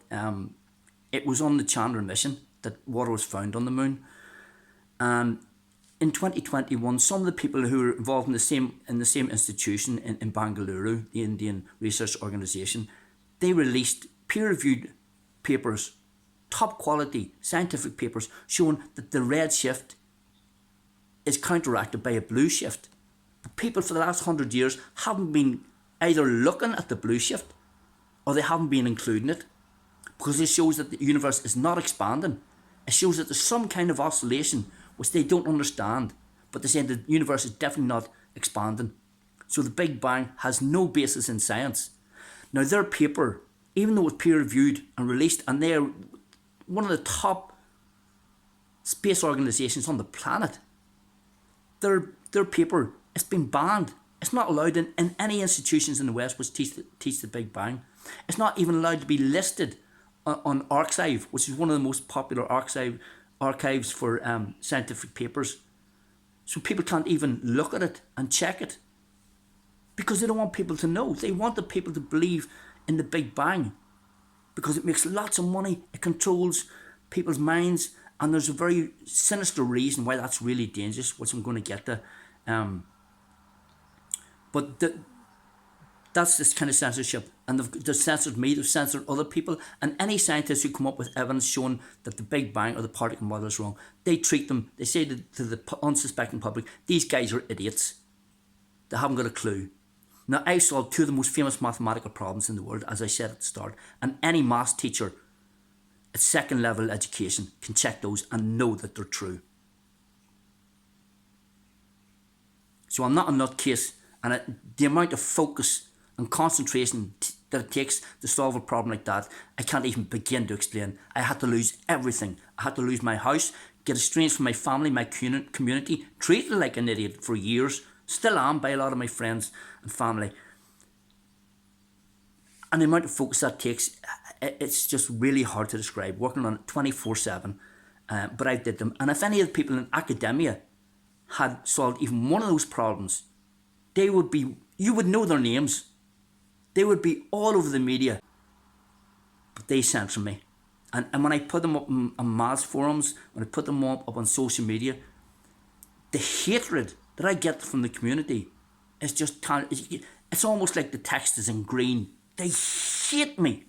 it was on the Chandra mission that water was found on the moon. And in 2021, some of the people who were involved in the same institution in Bangalore, the Indian research organisation, they released peer-reviewed papers, top quality scientific papers, showing that the red shift is counteracted by a blue shift. But people for the last 100 years haven't been either looking at the blue shift or they haven't been including it, because it shows that the universe is not expanding. It shows that there's some kind of oscillation which they don't understand, but they're saying the universe is definitely not expanding. So the Big Bang has no basis in science. Now, their paper, even though it's peer-reviewed and released, and they're one of the top space organisations on the planet, their paper, it's been banned. It's not allowed in any institutions in the West which teach the Big Bang. It's not even allowed to be listed on Archive, which is one of the most popular archives for scientific papers. So people can't even look at it and check it, because they don't want people to know. They want the people to believe in the Big Bang, because it makes lots of money, it controls people's minds, and there's a very sinister reason why that's really dangerous, which I'm going to get to. But that's this kind of censorship, and they've censored me, they've censored other people, and any scientists who come up with evidence showing that the Big Bang or the particle model is wrong, they treat them, they say to the unsuspecting public, these guys are idiots, they haven't got a clue. Now, I solved two of the most famous mathematical problems in the world, as I said at the start, and any maths teacher at second level education can check those and know that they're true. So I'm not a nutcase, and the amount of focus and concentration that it takes to solve a problem like that, I can't even begin to explain. I had to lose everything. I had to lose my house, get estranged from my family, my community, treated like an idiot for years, still am by a lot of my friends and family. And the amount of focus that takes, it's just really hard to describe, working on it 24/7, but I did them. And if any of the people in academia had solved even one of those problems, you would know their names. They would be all over the media. But they censor me. And when I put them up on maths forums, when I put them up on social media, the hatred that I get from the community is just, it's almost like the text is in green. They hate me.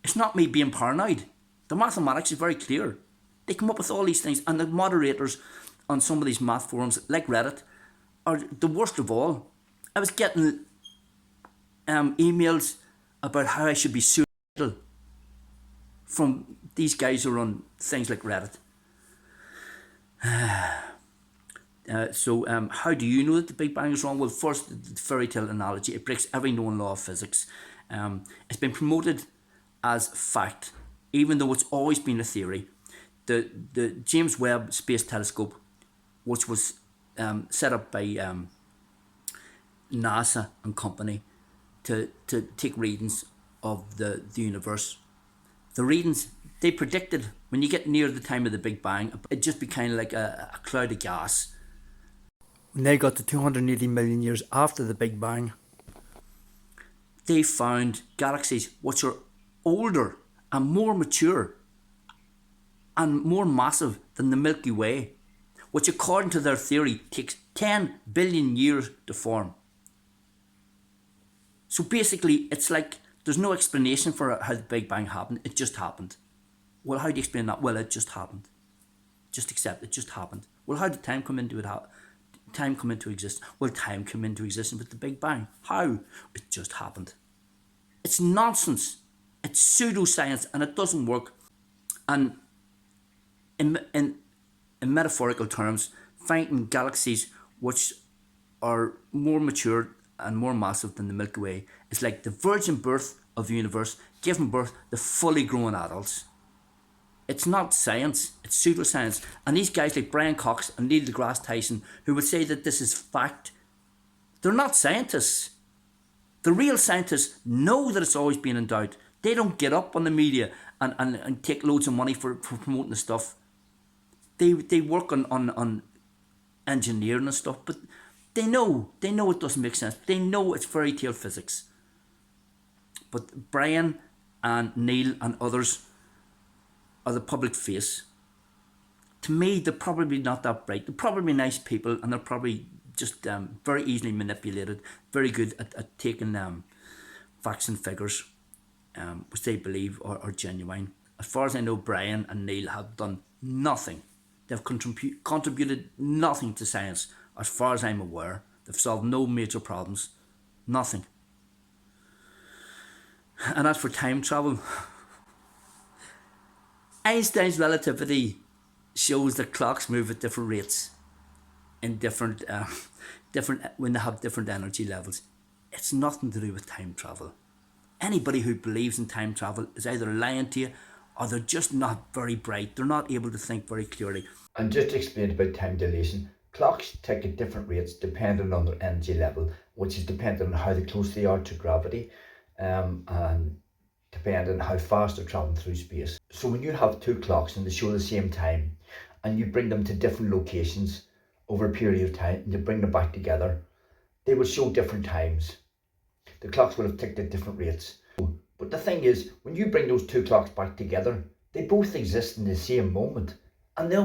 It's not me being paranoid. The mathematics is very clear. They come up with all these things, and the moderators on some of these math forums, like Reddit, or the worst of all, I was getting emails about how I should be suicidal from these guys who run things like Reddit. So how do you know that the Big Bang is wrong? Well, first, the fairy tale analogy, it breaks every known law of physics. It's been promoted as fact, even though it's always been a theory. The James Webb Space Telescope, which was set up by NASA and company to take readings of the universe. The readings, they predicted when you get near the time of the Big Bang, it just became like a cloud of gas. When they got to 280 million years after the Big Bang, they found galaxies which are older and more mature and more massive than the Milky Way, which according to their theory takes 10 billion years to form. So basically, it's like there's no explanation for how the Big Bang happened. It just happened. Well, how do you explain that? Well, it just happened. Just accept it just happened. Well, how did time come into it? Time come into existence? Well, time came into existence with the Big Bang. How? It just happened. It's nonsense. It's pseudoscience, and it doesn't work. And in metaphorical terms, finding galaxies which are more mature and more massive than the Milky Way is like the virgin birth of the universe giving birth to fully grown adults. It's not science, it's pseudoscience. And these guys like Brian Cox and Neil deGrasse Tyson, who would say that this is fact, they're not scientists. The real scientists know that it's always been in doubt. They don't get up on the media and take loads of money for promoting the stuff. They work on engineering and stuff, but they know it doesn't make sense. They know it's fairy tale physics. But Brian and Neil and others are the public face. To me, they're probably not that bright. They're probably nice people, and they're probably just very easily manipulated, very good at taking facts and figures, which they believe are genuine. As far as I know, Brian and Neil have done nothing. They've contributed nothing to science, as far as I'm aware. They've solved no major problems. Nothing. And as for time travel, Einstein's relativity shows that clocks move at different rates in different when they have different energy levels. It's nothing to do with time travel. Anybody who believes in time travel is either lying to you or they're just not very bright. They're not able to think very clearly.
And just to explain about time dilation, clocks tick at different rates depending on their energy level, which is dependent on how close they are to gravity, and depending on how fast they're traveling through space. So when you have two clocks and they show the same time, and you bring them to different locations over a period of time, and you bring them back together, they will show different times. The clocks will have ticked at different rates. But the thing is, when you bring those two clocks back together, they both exist in the same moment. And they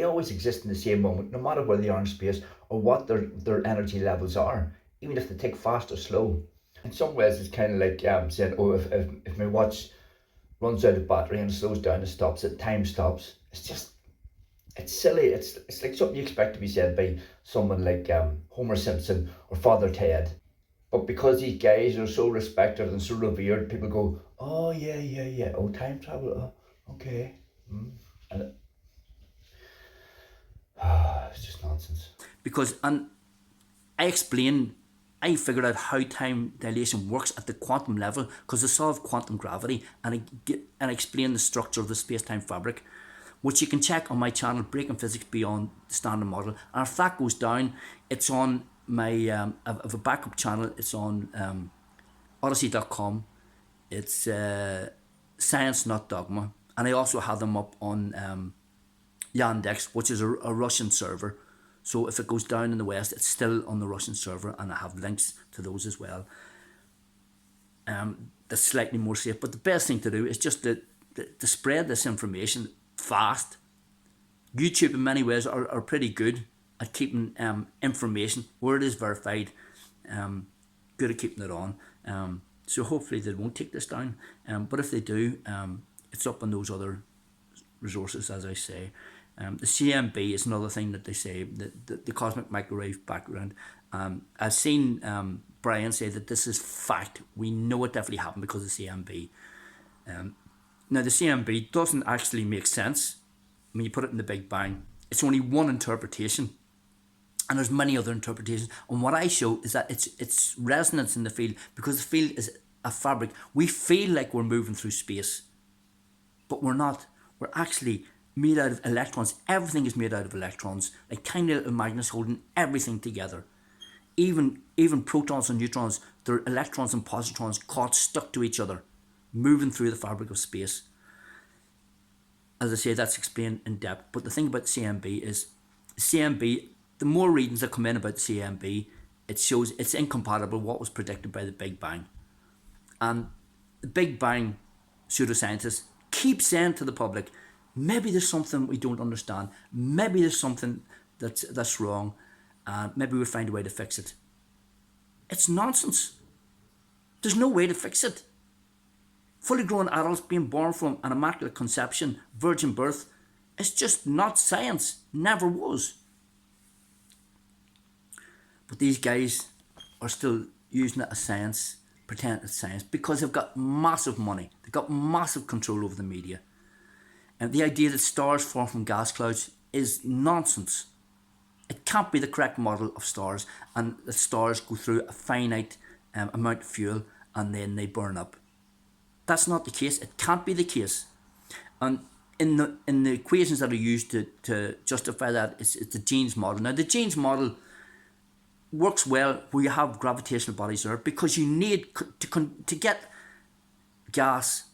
always exist in the same moment, no matter where they are in space or what their energy levels are, even if they tick fast or slow. In some ways, it's kind of like saying, oh, if my watch runs out of battery and slows down and stops, time stops. It's silly. It's like something you expect to be said by someone like Homer Simpson or Father Ted. But because these guys are so respected and so revered, people go, oh yeah, oh, time travel, oh, okay. And it's just nonsense.
Because, and I figured out how time dilation works at the quantum level because I solved quantum gravity and I explained the structure of the space-time fabric, which you can check on my channel, Breaking Physics Beyond the Standard Model. And if that goes down, it's on my, I have a backup channel, it's on odyssey.com. It's Science Not Dogma. And I also have them up on Yandex, which is a Russian server. So if it goes down in the West, it's still on the Russian server, and I have links to those as well. That's slightly more safe. But the best thing to do is just to spread this information fast. YouTube in many ways are pretty good at keeping information where it is verified. Good at keeping it on. So hopefully they won't take this down. But if they do, it's up on those other resources, as I say. The CMB is another thing that they say, the cosmic microwave background. I've seen Brian say that this is fact. We know it definitely happened because of CMB. Now, the CMB doesn't actually make sense when you put it in the Big Bang. It's only one interpretation, and there's many other interpretations. And what I show is that it's resonance in the field, because the field is a fabric. We feel like we're moving through space, but we're not. We're actually made out of electrons. Everything is made out of electrons, like tiny little magnets holding everything together. Even protons and neutrons, they're electrons and positrons caught stuck to each other, moving through the fabric of space. As I say, that's explained in depth. But the thing about the CMB is, CMB, the more readings that come in about the CMB, it shows it's incompatible with what was predicted by the Big Bang. And the Big Bang pseudoscientists keep saying to the public, maybe there's something we don't understand. Maybe there's something that's wrong. Maybe we'll find a way to fix it. It's nonsense. There's no way to fix it. Fully grown adults being born from an immaculate conception, virgin birth, it's just not science. Never was. But these guys are still using it as science, pretending it's science, because they've got massive money. They've got massive control over the media. And the idea that stars form from gas clouds is nonsense. It can't be the correct model of stars, and the stars go through a finite amount of fuel and then they burn up. That's not the case. It can't be the case. And in the equations that are used to justify that, it's the Jeans model. Now, the Jeans model works well where you have gravitational bodies there, because you need to get gas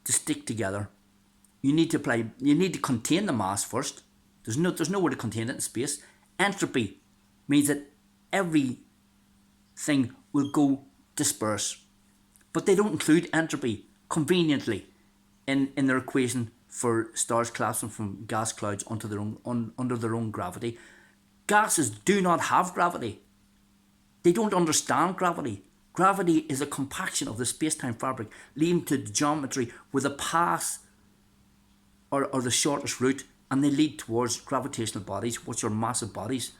to stick together. You need to contain the mass first. There's nowhere to contain it in space. Entropy means that everything will go disperse. But they don't include entropy conveniently in their equation for stars collapsing from gas clouds under their own gravity. Gases do not have gravity. They don't understand gravity. Gravity is a compaction of the space-time fabric, leading to the geometry with a path or the shortest route, and they lead towards gravitational bodies, which are massive bodies.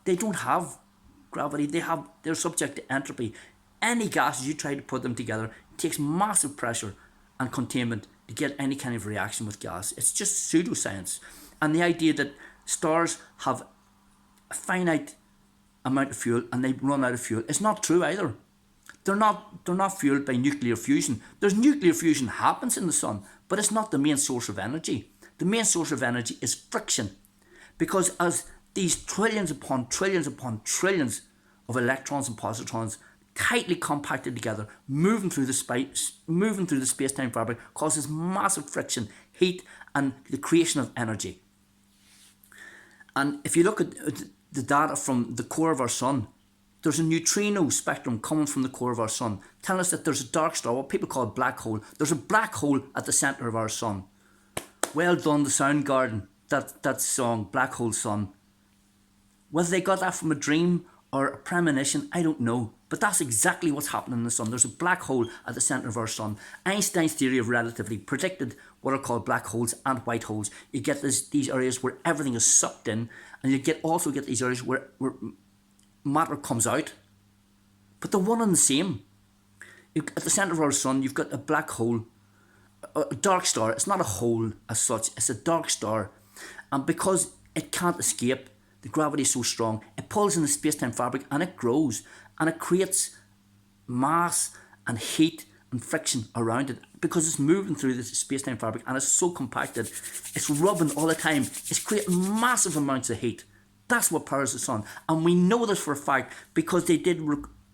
They don't have gravity. They're subject to entropy. Any gases you try to put them together, it takes massive pressure and containment to get any kind of reaction with gas. It's just pseudoscience. And the idea that stars have a finite amount of fuel and they run out of fuel is not true either. They're not fueled by nuclear fusion. There's nuclear fusion happens in the sun, but it's not the main source of energy. The main source of energy is friction, because as these trillions upon trillions upon trillions of electrons and positrons tightly compacted together, moving through the space-time fabric, causes massive friction, heat, and the creation of energy. And if you look at the data from the core of our sun, there's a neutrino spectrum coming from the core of our sun, telling us that there's a dark star, what people call a black hole. There's a black hole at the centre of our sun. Well done, the Soundgarden, that song, Black Hole Sun. Whether they got that from a dream or a premonition, I don't know. But that's exactly what's happening in the sun. There's a black hole at the centre of our sun. Einstein's theory of relativity predicted what are called black holes and white holes. You get these areas where everything is sucked in, and you also get these areas where matter comes out. But they're one and the same. At the centre of our sun, you've got a black hole, a dark star. It's not a hole as such, it's a dark star. And because it can't escape, the gravity is so strong, it pulls in the space-time fabric and it grows, and it creates mass and heat and friction around it, because it's moving through the space-time fabric and it's so compacted, it's rubbing all the time, it's creating massive amounts of heat. That's what powers the sun. And we know this for a fact because they did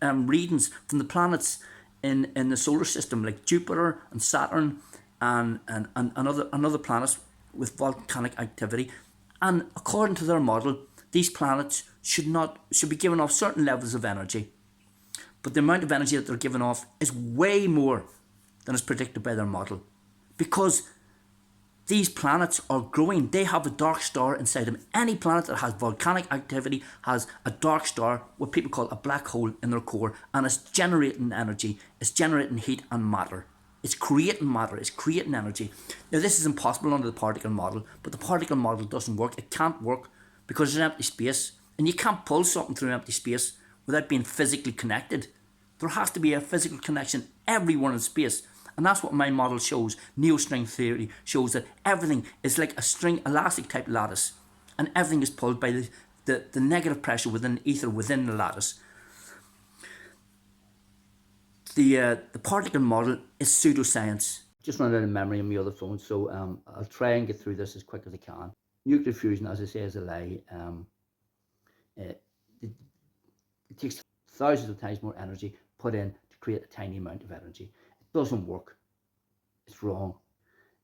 readings from the planets in the solar system, like Jupiter and Saturn and other planets with volcanic activity. And according to their model, these planets should be giving off certain levels of energy. But the amount of energy that they're giving off is way more than is predicted by their model. Because these planets are growing. They have a dark star inside them. Any planet that has volcanic activity has a dark star, what people call a black hole, in their core, and it's generating energy, it's generating heat and matter. It's creating matter, it's creating energy. Now this is impossible under the particle model, but the particle model doesn't work. It can't work because there's an empty space, and you can't pull something through an empty space without being physically connected. There has to be a physical connection everywhere in space, and that's what my model shows. Neo-string theory shows that everything is like a string elastic type lattice, and everything is pulled by the negative pressure within the ether within the lattice. The particle model is pseudoscience. Just run out of memory on my other phone, so I'll try and get through this as quick as I can. Nuclear fusion, as I say, is a lie. It takes thousands of times more energy put in to create a tiny amount of energy. It doesn't work. It's wrong.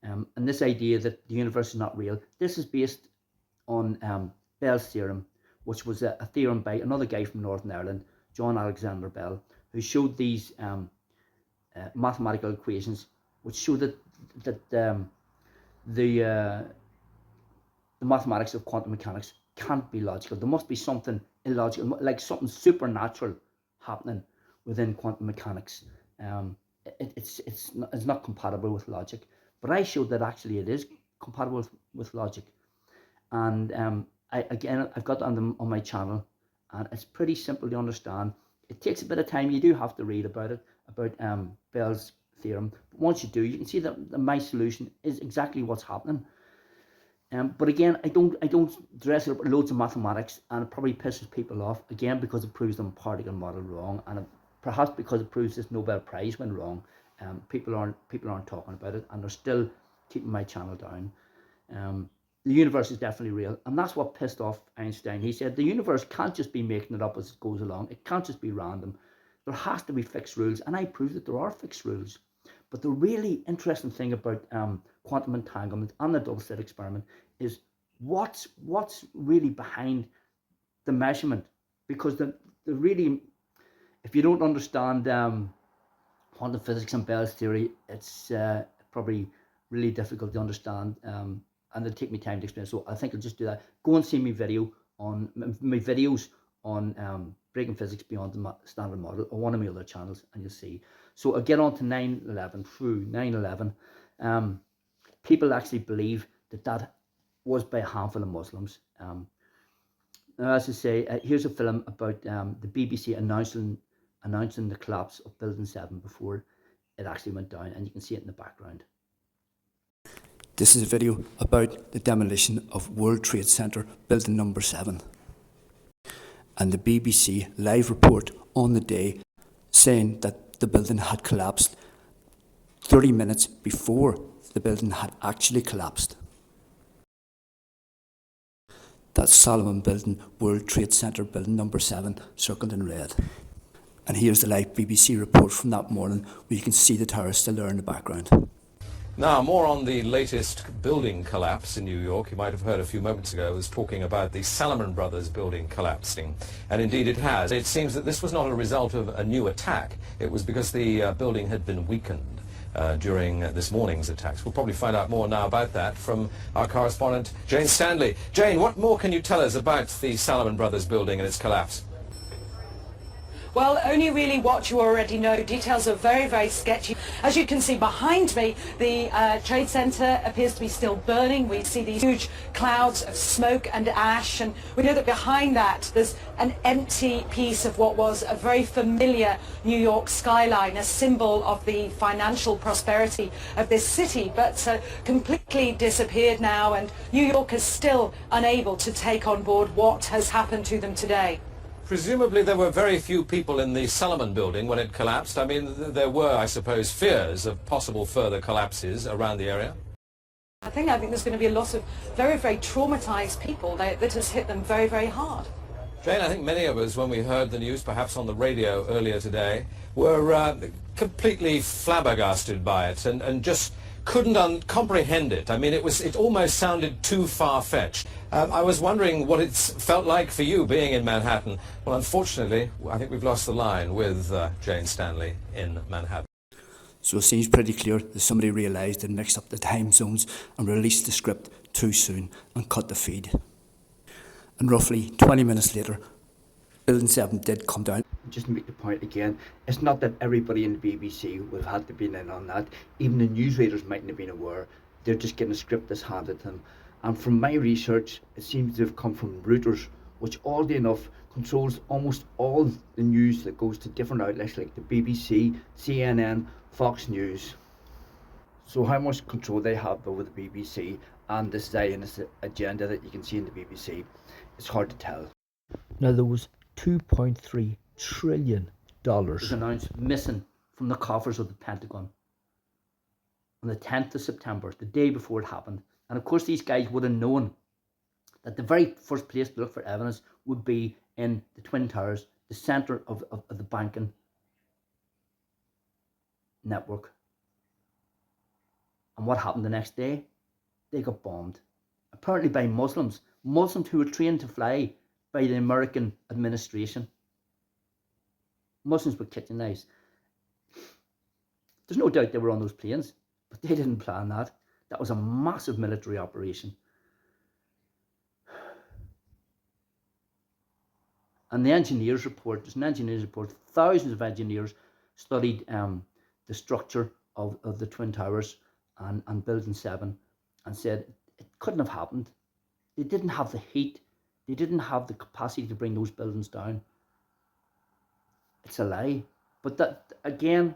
And this idea that the universe is not real, this is based on Bell's theorem, which was a theorem by another guy from Northern Ireland, John Alexander Bell, who showed these mathematical equations, which show that the mathematics of quantum mechanics can't be logical. There must be something illogical, like something supernatural happening within quantum mechanics. It's not compatible with logic. But I showed that actually it is compatible with logic. And I've got that on my channel, and it's pretty simple to understand. It takes a bit of time. You do have to read about it, about Bell's theorem. But once you do, you can see that my solution is exactly what's happening. But again, I don't dress it up with loads of mathematics, and it probably pisses people off again because it proves the particle model wrong, and perhaps because it proves this Nobel Prize went wrong. People aren't talking about it, and they're still keeping my channel down. The universe is definitely real, and that's what pissed off Einstein. He said the universe can't just be making it up as it goes along. It can't just be random. There has to be fixed rules, and I proved that there are fixed rules. But the really interesting thing about quantum entanglement and the double-slit experiment is what's really behind the measurement, because the really, if you don't understand quantum physics and Bell's theory, it's probably really difficult to understand. And it'll take me time to explain. So I think I'll just do that. Go and see my videos on breaking physics beyond the standard model on one of my other channels, and you'll see. So I'll get on to 9/11. Through 9/11, people actually believe that was by a handful of Muslims. Now, as I say, here's a film about the BBC announcing the collapse of Building 7 before it actually went down, and you can see it in the background.
This is a video about the demolition of World Trade Center Building Number 7. And the BBC live report on the day saying that the building had collapsed 30 minutes before the building had actually collapsed. That's Solomon Building, World Trade Center Building Number 7, circled in red. And here's the live BBC report from that morning, where you can see the tower still there in the background.
Now, more on the latest building collapse in New York. You might have heard a few moments ago I was talking about the Salomon Brothers building collapsing. And indeed it has. It seems that this was not a result of a new attack. It was because the building had been weakened during this morning's attacks. We'll probably find out more now about that from our correspondent, Jane Stanley. Jane, what more can you tell us about the Salomon Brothers building and its collapse?
Well, only really what you already know. Details are very, very sketchy. As you can see behind me, the Trade Center appears to be still burning. We see these huge clouds of smoke and ash, and we know that behind that there's an empty piece of what was a very familiar New York skyline, a symbol of the financial prosperity of this city, but completely disappeared now, and New York is still unable to take on board what has happened to them today.
Presumably there were very few people in the Salomon building when it collapsed. I mean, there were, I suppose, fears of possible further collapses around the area.
I think there's going to be a lot of very, very traumatized people that has hit them very, very hard.
Jane, I think many of us, when we heard the news, perhaps on the radio earlier today, were completely flabbergasted by it and just couldn't comprehend it. I mean, it almost sounded too far-fetched. I was wondering what it's felt like for you being in Manhattan. Well, unfortunately, I think we've lost the line with Jane Stanley in Manhattan.
So it seems pretty clear that somebody realised they'd mixed up the time zones and released the script too soon and cut the feed. And roughly 20 minutes later, Building 7 did come down.
Just to make the point again, it's not that everybody in the BBC would have had to be in on that. Even the newsreaders mightn't have been aware. They're just getting a script that's handed to them. And from my research, it seems to have come from Reuters, which oddly enough controls almost all the news that goes to different outlets like the BBC, CNN, Fox News. So how much control they have over the BBC and the Zionist agenda that you can see in the BBC, it's hard to tell.
Now there was $2.3 trillion was announced missing from the coffers of the Pentagon on the 10th of September, the day before it happened. And of course these guys would have known that the very first place to look for evidence would be in the Twin Towers, the centre of the banking network. And what happened the next day? They got bombed. Apparently by Muslims who were trained to fly by the American administration. Muslims with kitchen knives. There's no doubt they were on those planes, but they didn't plan that. That was a massive military operation. And the engineers report, there's an engineers report, thousands of engineers studied the structure of the Twin Towers and Building 7 and said it couldn't have happened. They didn't have the heat. They didn't have the capacity to bring those buildings down. It's a lie. But that, again,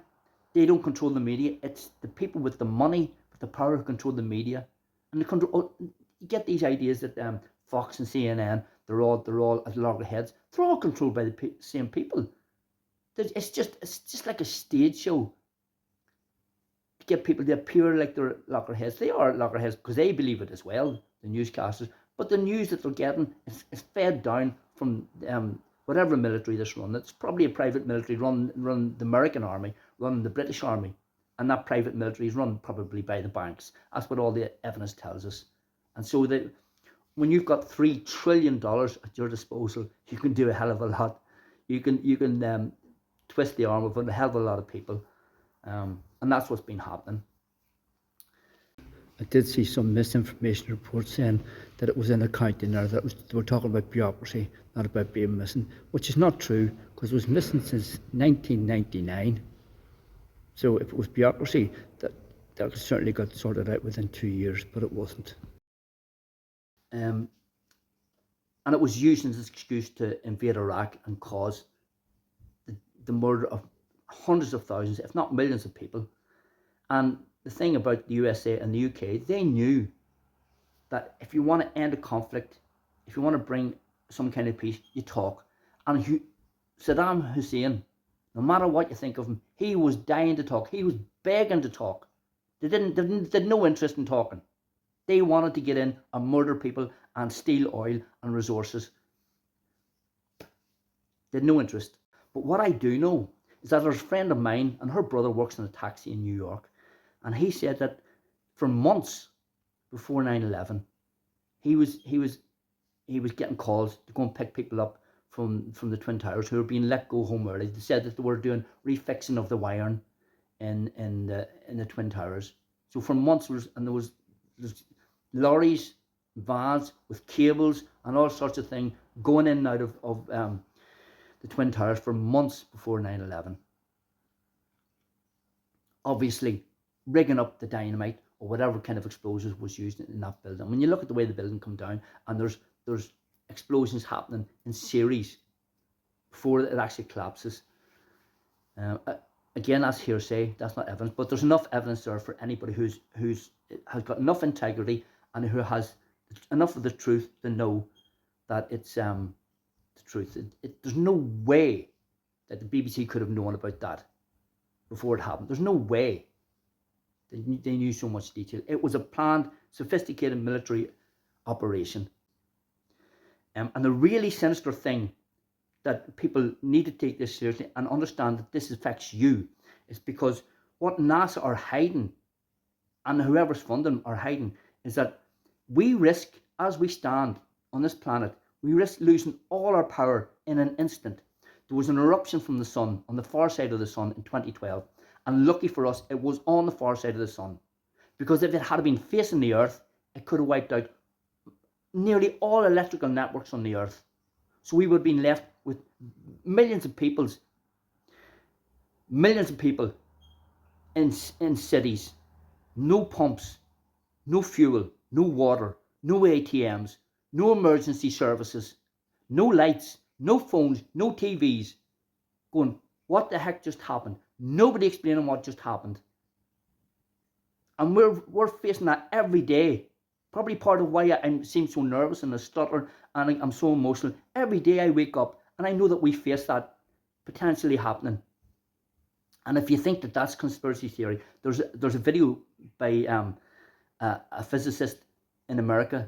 they don't control the media. It's the people with the money, with the power who control the media. And they control, you get these ideas that Fox and CNN, they're all at loggerheads. They're all controlled by the same people. It's just like a stage show. To get people to appear like they're loggerheads. They are loggerheads because they believe it as well, the newscasters. But the news that they're getting is fed down from whatever military that's run. It's probably a private military run the American army, run the British army. And that private military is run probably by the banks. That's what all the evidence tells us. And so that when you've got $3 trillion at your disposal, you can do a hell of a lot. You can twist the arm of a hell of a lot of people. And that's what's been happening. I did see some misinformation reports saying that it was in accounting there, that they were talking about bureaucracy, not about being missing, which is not true, because it was missing since 1999. So if it was bureaucracy, that certainly got sorted out within 2 years, but it wasn't. And it was used as an excuse to invade Iraq and cause the murder of hundreds of thousands, if not millions of people. And the thing about the USA and the UK, they knew that if you want to end a conflict, if you want to bring some kind of peace, you talk. And Saddam Hussein, no matter what you think of him, he was dying to talk. He was begging to talk. They had no interest in talking. They wanted to get in and murder people and steal oil and resources. They had no interest. But what I do know is that there's a friend of mine, and her brother works in a taxi in New York, and he said that for months before 9/11, he was getting calls to go and pick people up from the Twin Towers who were being let go home early. They said that they were doing refixing of the wiring in the Twin Towers. So for months, there's lorries, vans with cables and all sorts of things going in and out of the Twin Towers for months before 9/11. Obviously, rigging up the dynamite or whatever kind of explosives was used in that building. When you look at the way the building come down, and there's explosions happening in series before it actually collapses. Again, that's hearsay. That's not evidence, but there's enough evidence there for anybody has got enough integrity and who has enough of the truth to know that it's the truth. There's no way that the BBC could have known about that before it happened. There's no way. They knew so much detail. It was a planned, sophisticated military operation. And the really sinister thing that people need to take this seriously and understand that this affects you is because what NASA are hiding and whoever's funding them are hiding is that we risk, as we stand on this planet, we risk losing all our power in an instant. There was an eruption from the sun on the far side of the sun in 2012. And lucky for us, it was on the far side of the sun. Because if it had been facing the earth, it could have wiped out nearly all electrical networks on the earth. So we would have been left with millions of people in cities, no pumps, no fuel, no water, no ATMs, no emergency services, no lights, no phones, no TVs, going, what the heck just happened? Nobody explaining what just happened. And we're facing that every day. Probably part of why I seem so nervous and I stutter and I'm so emotional. Every day I wake up and I know that we face that potentially happening. And if you think that that's conspiracy theory, there's a video by a physicist in America.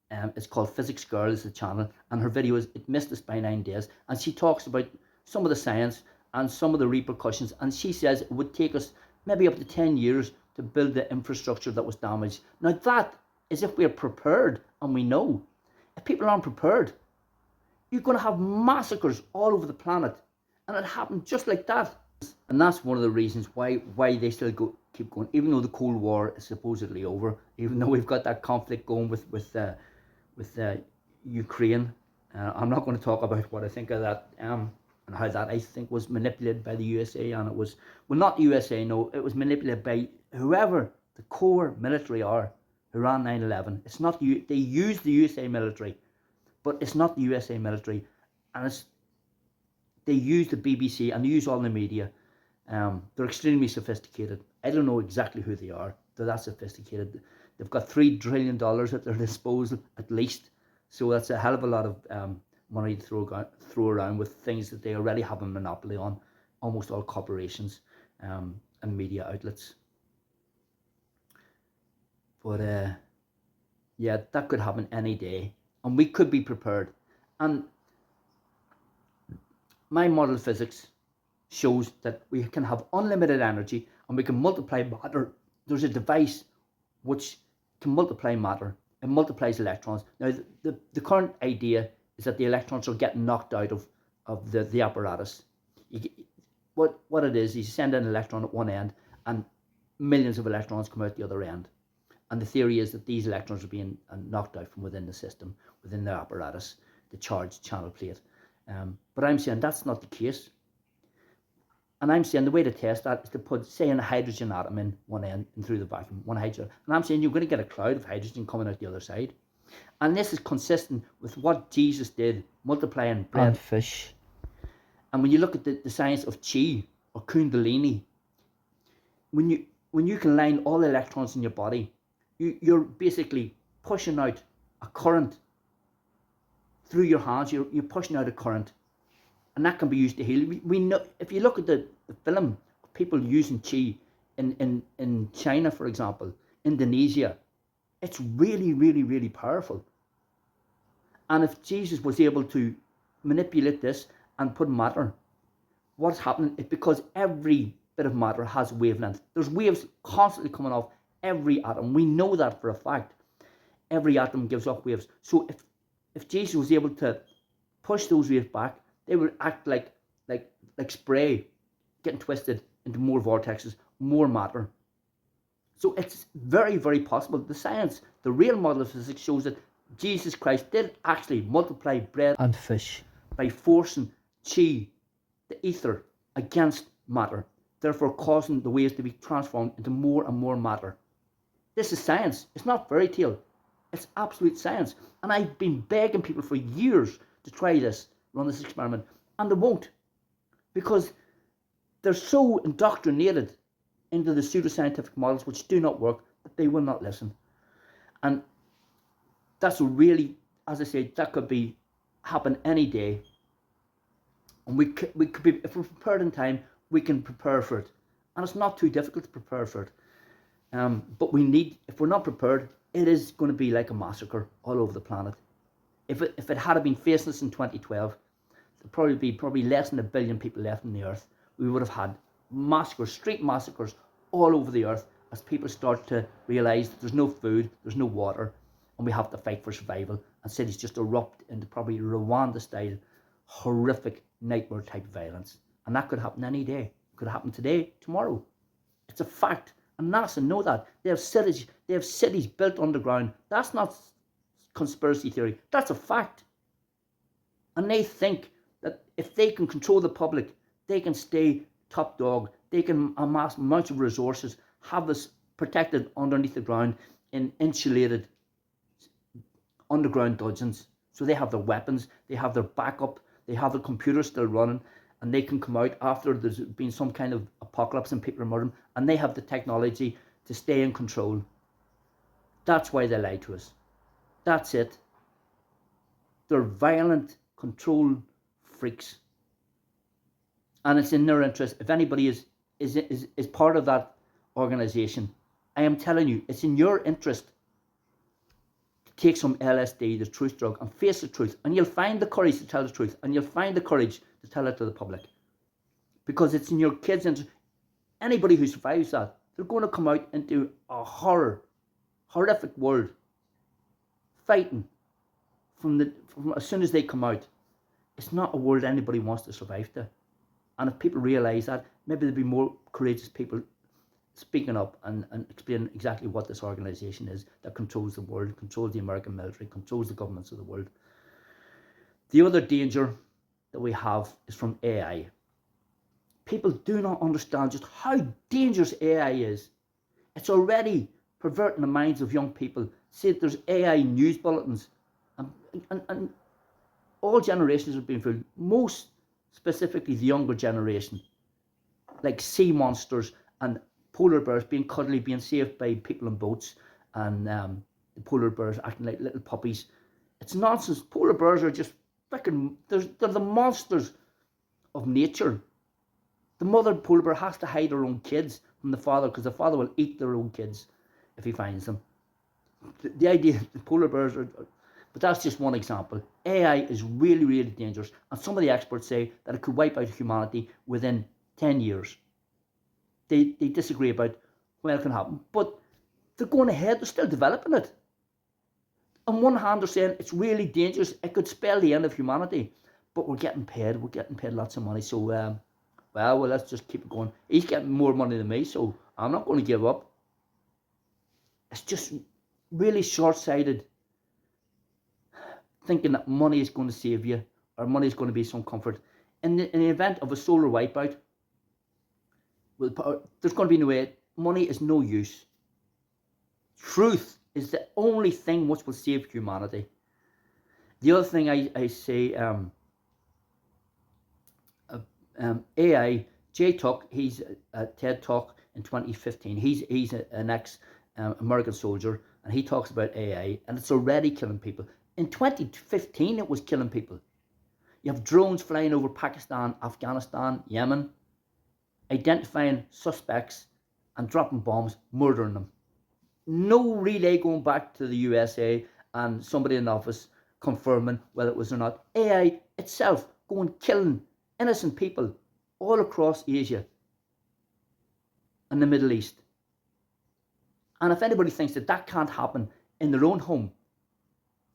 It's called Physics Girl, is the channel, and her video is "It Missed Us by 9 Days," and she talks about some of the science and some of the repercussions, and she says it would take us maybe up to 10 years to build the infrastructure that was damaged. Now that is if we're prepared, and we know. If people aren't prepared, you're going to have massacres all over the planet, and it happened just like that. And that's one of the reasons why they still keep going, even though the Cold War is supposedly over, even though we've got that conflict going with Ukraine. I'm not going to talk about what I think of that and how that I think was manipulated by the USA, and it was, well, not the USA, no, it was manipulated by whoever the core military are who ran 9/11. It's not they use the USA military, but it's not the USA military, and they use the BBC and they use all the media. They're extremely sophisticated. I don't know exactly who they are. They're that sophisticated. They've got $3 trillion at their disposal, at least. So that's a hell of a lot of money to throw around with things that they already have a monopoly on, almost all corporations and media outlets. But yeah, that could happen any day, and we could be prepared. And my model of physics shows that we can have unlimited energy and we can multiply matter. There's a device which can multiply matter. It multiplies electrons. Now, the current idea is that the electrons are getting knocked out of the apparatus. What it is, you send an electron at one end and millions of electrons come out the other end. And the theory is that these electrons are being knocked out from within the system, within the apparatus, the charged channel plate. But I'm saying that's not the case. And I'm saying the way to test that is to put, say, a hydrogen atom in one end and through the vacuum, one hydrogen. And I'm saying you're going to get a cloud of hydrogen coming out the other side. And this is consistent with what Jesus did, multiplying bread and fish. And when you look at the science of chi or kundalini, when you can line all the electrons in your body, you're basically pushing out a current through your hands. You're pushing out a current, and that can be used to heal. We know, if you look at the film of people using chi in China, for example, Indonesia, it's really, really, really powerful. And if Jesus was able to manipulate this and put matter, what's happening is because every bit of matter has wavelength. There's waves constantly coming off every atom. We know that for a fact. Every atom gives off waves. So if Jesus was able to push those waves back, they would act like spray, getting twisted into more vortexes, more matter. So it's very, very possible. The science, the real model of physics shows that Jesus Christ did actually multiply bread and fish by forcing chi, the ether, against matter, therefore causing the waves to be transformed into more and more matter. This is science. It's not fairy tale. It's absolute science. And I've been begging people for years to try this, run this experiment, and they won't, because they're so indoctrinated into the pseudoscientific models which do not work that they will not listen. And that's really, as I say, that could be happen any day. And we could be, if we're prepared in time, we can prepare for it. And it's not too difficult to prepare for it. But we need, if we're not prepared, it is going to be like a massacre all over the planet. If it had been facing us in 2012, there'd probably less than 1 billion people left on the earth. We would have had massacres, street massacres all over the earth as people start to realise that there's no food, there's no water, and we have to fight for survival, and cities just erupt into probably Rwanda-style, horrific, nightmare-type violence. And that could happen any day. It could happen today, tomorrow. It's a fact. And NASA know that. They have cities built underground. That's not conspiracy theory. That's a fact. And they think that if they can control the public, they can stay top dog, they can amass amounts of resources, have us protected underneath the ground in insulated underground dungeons. So they have their weapons, they have their backup, they have the computers still running, and they can come out after there's been some kind of apocalypse and people are murdering, and they have the technology to stay in control. That's why they lie to us. That's it. They're violent control freaks. And it's in their interest. If anybody is part of that organization, I am telling you, it's in your interest to take some LSD, the truth drug, and face the truth. And you'll find the courage to tell the truth. And you'll find the courage to tell it to the public. Because it's in your kids' interest. Anybody who survives that, they're going to come out into a horrific world, fighting from as soon as they come out. It's not a world anybody wants to survive to. And if people realise that, maybe there'll be more courageous people speaking up and explaining exactly what this organisation is that controls the world, controls the American military, controls the governments of the world. The other danger that we have is from AI. People do not understand just how dangerous AI is. It's already perverting the minds of young people. See, there's AI news bulletins, and all generations have been fooled. Most specifically the younger generation, like sea monsters and polar bears being cuddly, being saved by people in boats, and the polar bears acting like little puppies. It's nonsense. Polar bears are just freaking, they're the monsters of nature. The mother polar bear has to hide her own kids from the father, because the father will eat their own kids if he finds them. The idea the polar bears are, but that's just one example. AI is really, really dangerous, and some of the experts say that it could wipe out humanity within 10 years. They disagree about when it can happen, but they're going ahead, they're still developing it. On one hand, they're saying it's really dangerous, it could spell the end of humanity, but we're getting paid lots of money, so well, let's just keep it going. He's getting more money than me, so I'm not going to give up. It's just really short-sighted, thinking that money is going to save you, or money is going to be some comfort. In the event of a solar wipeout, there's going to be no way. Money is no use. Truth is the only thing which will save humanity. The other thing I say, AI, Jay Tuck, he's at TED Talk in 2015. He's an ex-American soldier, and he talks about AI, and it's already killing people. In 2015, it was killing people. You have drones flying over Pakistan, Afghanistan, Yemen, identifying suspects and dropping bombs, murdering them. No relay going back to the USA and somebody in office confirming whether it was or not. AI itself going killing innocent people all across Asia and the Middle East. And if anybody thinks that that can't happen in their own home,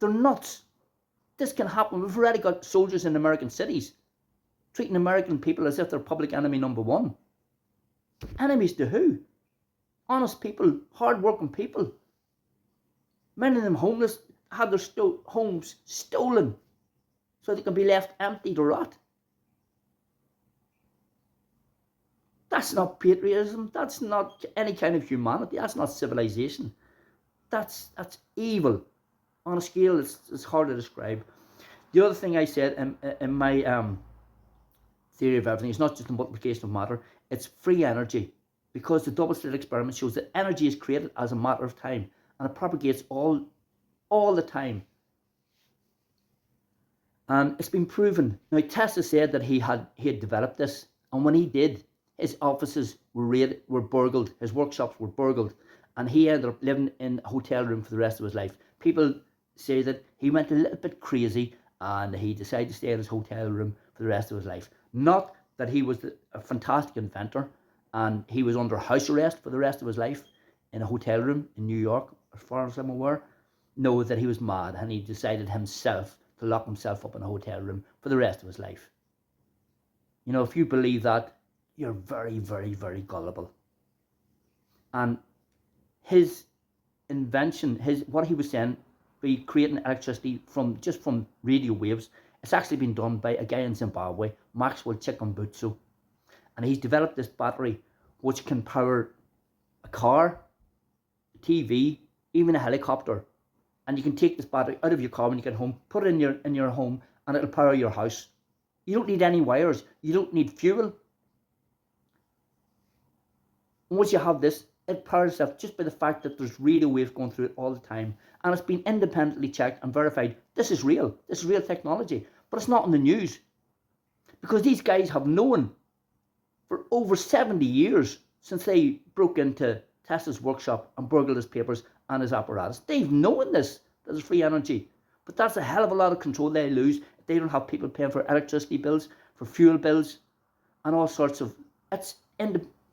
they're nuts. This can happen. We've already got soldiers in American cities treating American people as if they're public enemy number one. Enemies to who? Honest people, hard-working people. Many of them homeless, had their homes stolen so they can be left empty to rot. That's not patriotism. That's not any kind of humanity. That's not civilization. That's evil on a scale it's hard to describe. The other thing I said in my theory of everything is not just the multiplication of matter, it's free energy, because the double slit experiment shows that energy is created as a matter of time, and it propagates all the time. And it's been proven. Now, Tesla said that he had developed this, and when he did, his offices were burgled, his workshops were burgled, and he ended up living in a hotel room for the rest of his life. People say that he went a little bit crazy and he decided to stay in his hotel room for the rest of his life. Not that he was a fantastic inventor and he was under house arrest for the rest of his life in a hotel room in New York, as far as I'm aware. No, that he was mad and he decided himself to lock himself up in a hotel room for the rest of his life. You know, if you believe that, you're very, very, very gullible. And his invention, what he was saying, be creating electricity from radio waves, It's actually been done by a guy in Zimbabwe, Maxwell Chikumbutsu, and he's developed this battery which can power a car, a TV, even a helicopter. And you can take this battery out of your car when you get home, put it in your home, and it'll power your house. You don't need any wires. You don't need fuel. And once you have this, it powers itself just by the fact that there's radio waves going through it all the time. And it's been independently checked and verified. This is real. This is real technology. But it's not in the news. Because these guys have known for over 70 years since they broke into Tesla's workshop and burgled his papers and his apparatus. They've known this, that there's free energy. But that's a hell of a lot of control they lose if they don't have people paying for electricity bills, for fuel bills, and all sorts of...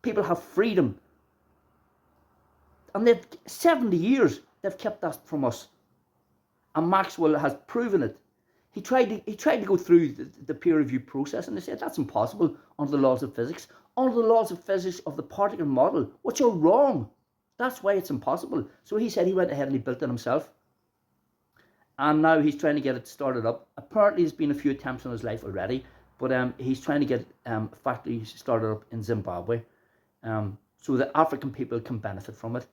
People have freedom. And they've 70 years they've kept that from us. And Maxwell has proven it. He tried to go through the peer review process, and they said that's impossible under the laws of physics. Under the laws of physics of the particle model, which are wrong. That's why it's impossible. So he said he went ahead and he built it himself. And now he's trying to get it started up. Apparently there's been a few attempts in his life already, but he's trying to get a factory started up in Zimbabwe, so that African people can benefit from it.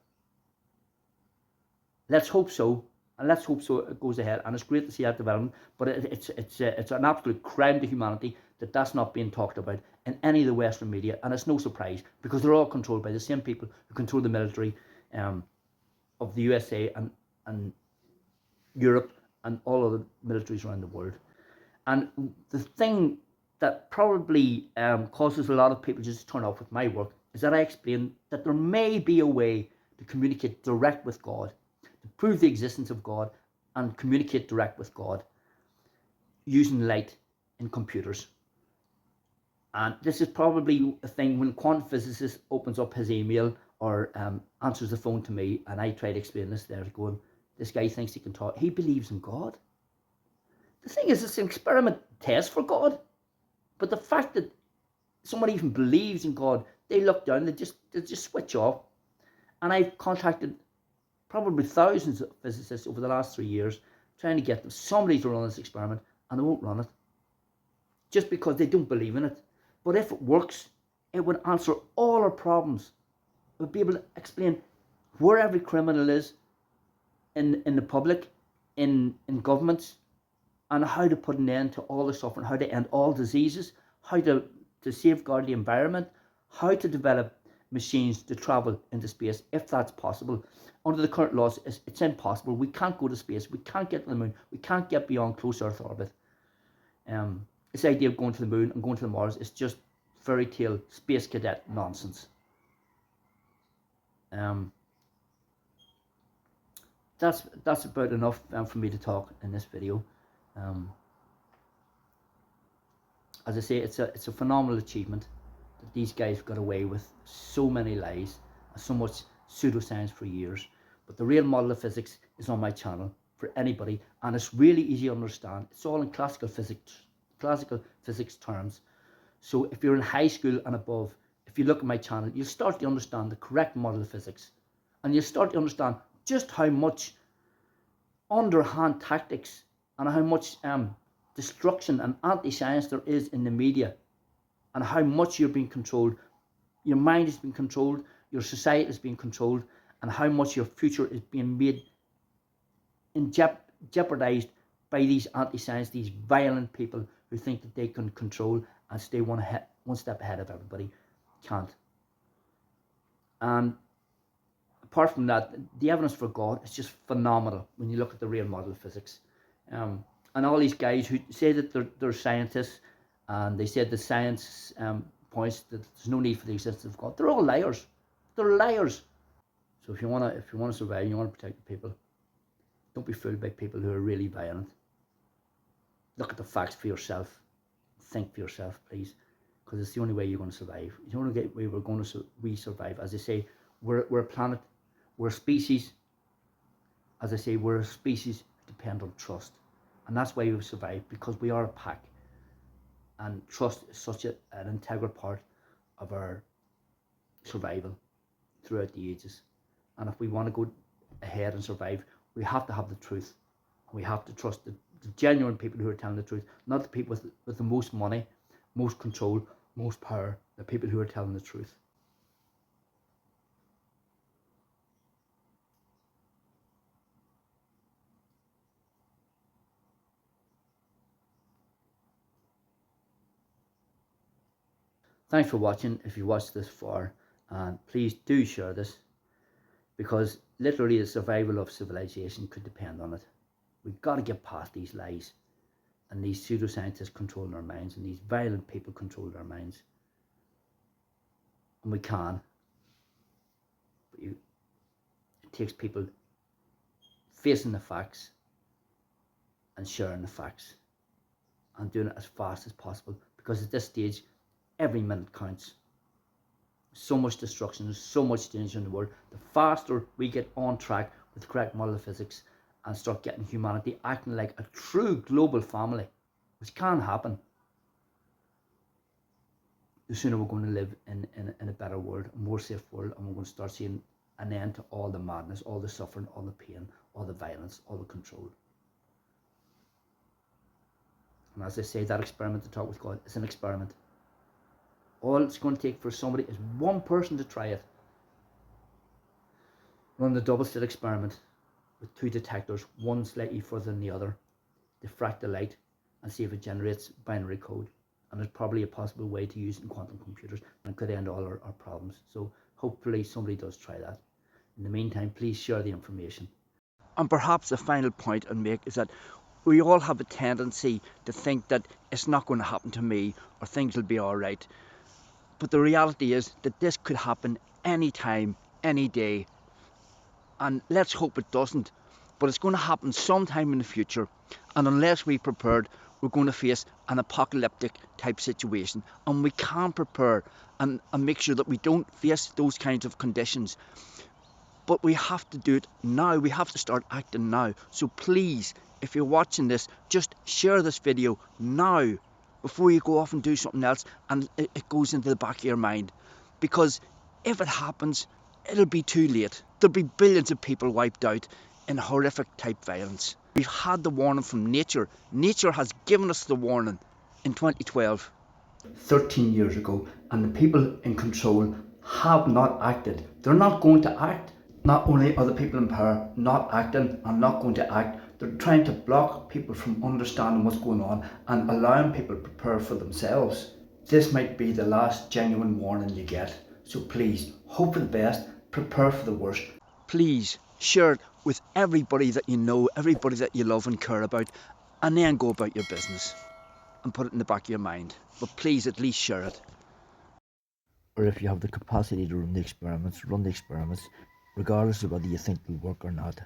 Let's hope so, and let's hope so it goes ahead. And it's great to see that development, but it's an absolute crime to humanity that that's not being talked about in any of the Western media, and it's no surprise because they're all controlled by the same people who control the military of the USA and Europe and all other militaries around the world. And the thing that probably causes a lot of people just to turn off with my work is that I explain that there may be a way to communicate direct with God, to prove the existence of God and communicate direct with God using light in computers. And this is probably a thing when quantum physicist opens up his email or answers the phone to me, and I try to explain this, they're going, this guy thinks he can talk. He believes in God. The thing is, it's an experiment test for God. But the fact that someone even believes in God, they look down, they just switch off. And I've contacted probably thousands of physicists over the last 3 years, trying to get them, somebody to run this experiment, and they won't run it. Just because they don't believe in it. But if it works, it would answer all our problems. It would be able to explain where every criminal is, in the public, in governments, and how to put an end to all the suffering, how to end all diseases, how to safeguard the environment, how to develop machines to travel into space, if that's possible. Under the current laws, it's impossible. We can't go to space. We can't get to the moon. We can't get beyond close Earth orbit. This idea of going to the moon and going to the Mars is just fairy tale space cadet nonsense. That's about enough for me to talk in this video. As I say, it's a phenomenal achievement that these guys got away with so many lies and so much pseudoscience for years. But the real model of physics is on my channel for anybody, and it's really easy to understand. It's all in classical physics terms. So if you're in high school and above, if you look at my channel, you'll start to understand the correct model of physics, and you'll start to understand just how much underhand tactics and how much destruction and anti-science there is in the media, and how much you're being controlled. Your mind is being controlled, your society is being controlled, and how much your future is being made in jeopardized by these anti-science, these violent people who think that they can control and stay one step ahead of everybody. Can't. And apart from that, the evidence for God is just phenomenal when you look at the real model of physics. And all these guys who say that they're scientists, and they said the science points that there's no need for the existence of God, they're all liars. They're liars. So if you wanna survive, you wanna protect the people, don't be fooled by people who are really violent. Look at the facts for yourself. Think for yourself, please, because it's the only way you're going to survive. It's the only way we survive. As I say, we're a planet, we're a species. As I say, we're a species depend on trust, and that's why we survive, because we are a pack, and trust is such an integral part of our survival throughout the ages. And if we want to go ahead and survive, we have to have the truth. We have to trust The genuine people who are telling the truth, not the people with the most money, most control, most power. The people who are telling the truth. Thanks for watching if you watched this far, and please do share this, because literally the survival of civilization could depend on it. We've got to get past these lies and these pseudoscientists controlling our minds and these violent people controlling our minds. And we can. But it takes people facing the facts and sharing the facts and doing it as fast as possible, because at this stage every minute counts. So much destruction, there's so much danger in the world. The faster we get on track with the correct model of physics and start getting humanity acting like a true global family, which can happen, the sooner we're going to live in a better world, a more safe world, and we're going to start seeing an end to all the madness, all the suffering, all the pain, all the violence, all the control. And as I say, that experiment to talk with God is an experiment. All it's going to take for somebody is one person to try it. Run the double slit experiment with 2 detectors, one slightly further than the other, diffract the light and see if it generates binary code. And there's probably a possible way to use it in quantum computers, and it could end all our problems. So hopefully somebody does try that. In the meantime, please share the information.
And perhaps the final point I'll make is that we all have a tendency to think that it's not going to happen to me, or things will be all right. But the reality is that this could happen any time, any day. And let's hope it doesn't. But it's going to happen sometime in the future. And unless we're prepared, we're going to face an apocalyptic type situation. And we can prepare and make sure that we don't face those kinds of conditions. But we have to do it now. We have to start acting now. So please, if you're watching this, just share this video now, before you go off and do something else and it goes into the back of your mind. Because if it happens, it'll be too late. There'll be billions of people wiped out in horrific type violence. We've had the warning from nature. Nature has given us the warning in 2012.
13 years ago, and the people in control have not acted. They're not going to act. Not only are the people in power not acting and not going to act, they're trying to block people from understanding what's going on and allowing people to prepare for themselves. This might be the last genuine warning you get. So please, hope for the best, prepare for the worst.
Please share it with everybody that you know, everybody that you love and care about, and then go about your business and put it in the back of your mind. But please at least share it.
Or if you have the capacity to run the experiments, regardless of whether you think they'll work or not.